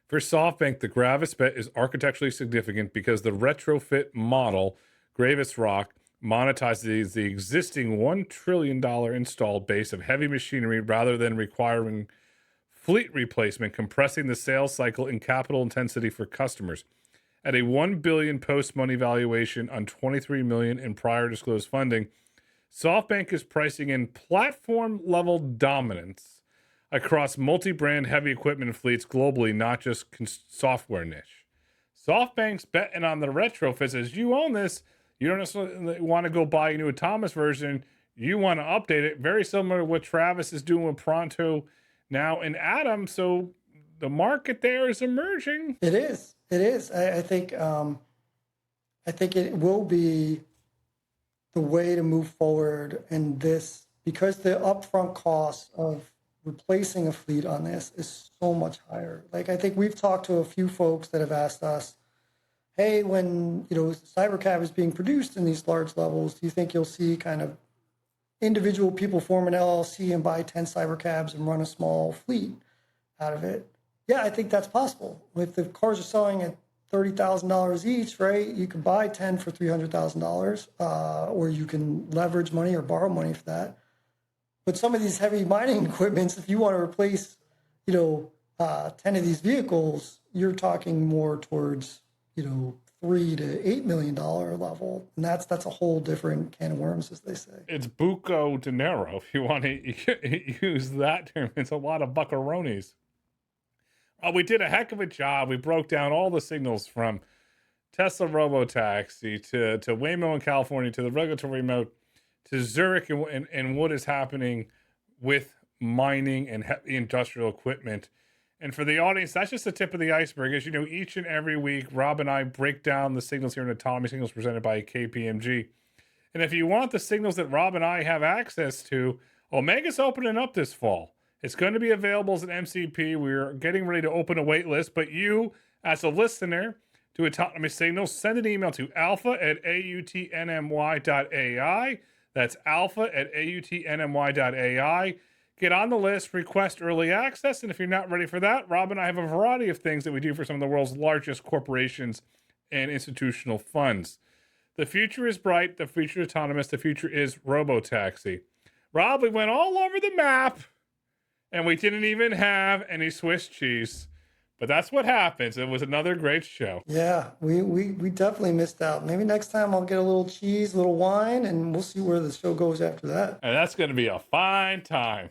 For SoftBank, the Gravis bet is architecturally significant because the retrofit model, Gravis Rock, monetizes the existing $1 trillion installed base of heavy machinery rather than requiring fleet replacement, compressing the sales cycle and capital intensity for customers. At a $1 billion post-money valuation on $23 million in prior disclosed funding, SoftBank is pricing in platform-level dominance across multi-brand heavy equipment fleets globally, not just software niche. SoftBank's betting on the retrofits. As you own this, you don't necessarily want to go buy a new autonomous version. You want to update it. Very similar to what Travis is doing with Pronto now in Atom. So the market there is emerging. It is. It is. I think it will be the way to move forward in this, because the upfront cost of replacing a fleet on this is so much higher. Like, I think we've talked to a few folks that have asked us, hey, when Cybercab is being produced in these large levels, do you think you'll see kind of individual people form an LLC and buy 10 Cybercabs and run a small fleet out of it? Yeah, I think that's possible. If the cars are selling at $30,000 each, right, you can buy 10 for $300,000, or you can leverage money or borrow money for that. But some of these heavy mining equipments, if you want to replace, 10 of these vehicles, you're talking more towards, $3 to $8 million level, and that's a whole different can of worms, as they say. It's buco dinero, if you want to use that term. It's a lot of buckaroonies. We did a heck of a job. We broke down all the signals from Tesla Robotaxi to Waymo in California, to the regulatory moat, to Zurich and what is happening with mining and heavy industrial equipment. And for the audience, that's just the tip of the iceberg. As you know, each and every week, Rob and I break down the signals here in Autonomy Signals presented by KPMG. And if you want the signals that Rob and I have access to, Omega's opening up this fall. It's going to be available as an MCP. We're getting ready to open a wait list, but you, as a listener to Autonomy Signals, send an email to alpha@autnmy.ai. That's alpha@autnmy.ai. Get on the list, request early access, and if you're not ready for that, Rob and I have a variety of things that we do for some of the world's largest corporations and institutional funds. The future is bright. The future is autonomous. The future is Robotaxi. Rob, we went all over the map, and we didn't even have any Swiss cheese. But that's what happens. It was another great show. Yeah, we definitely missed out. Maybe next time I'll get a little cheese, a little wine, and we'll see where the show goes after that. And that's going to be a fine time.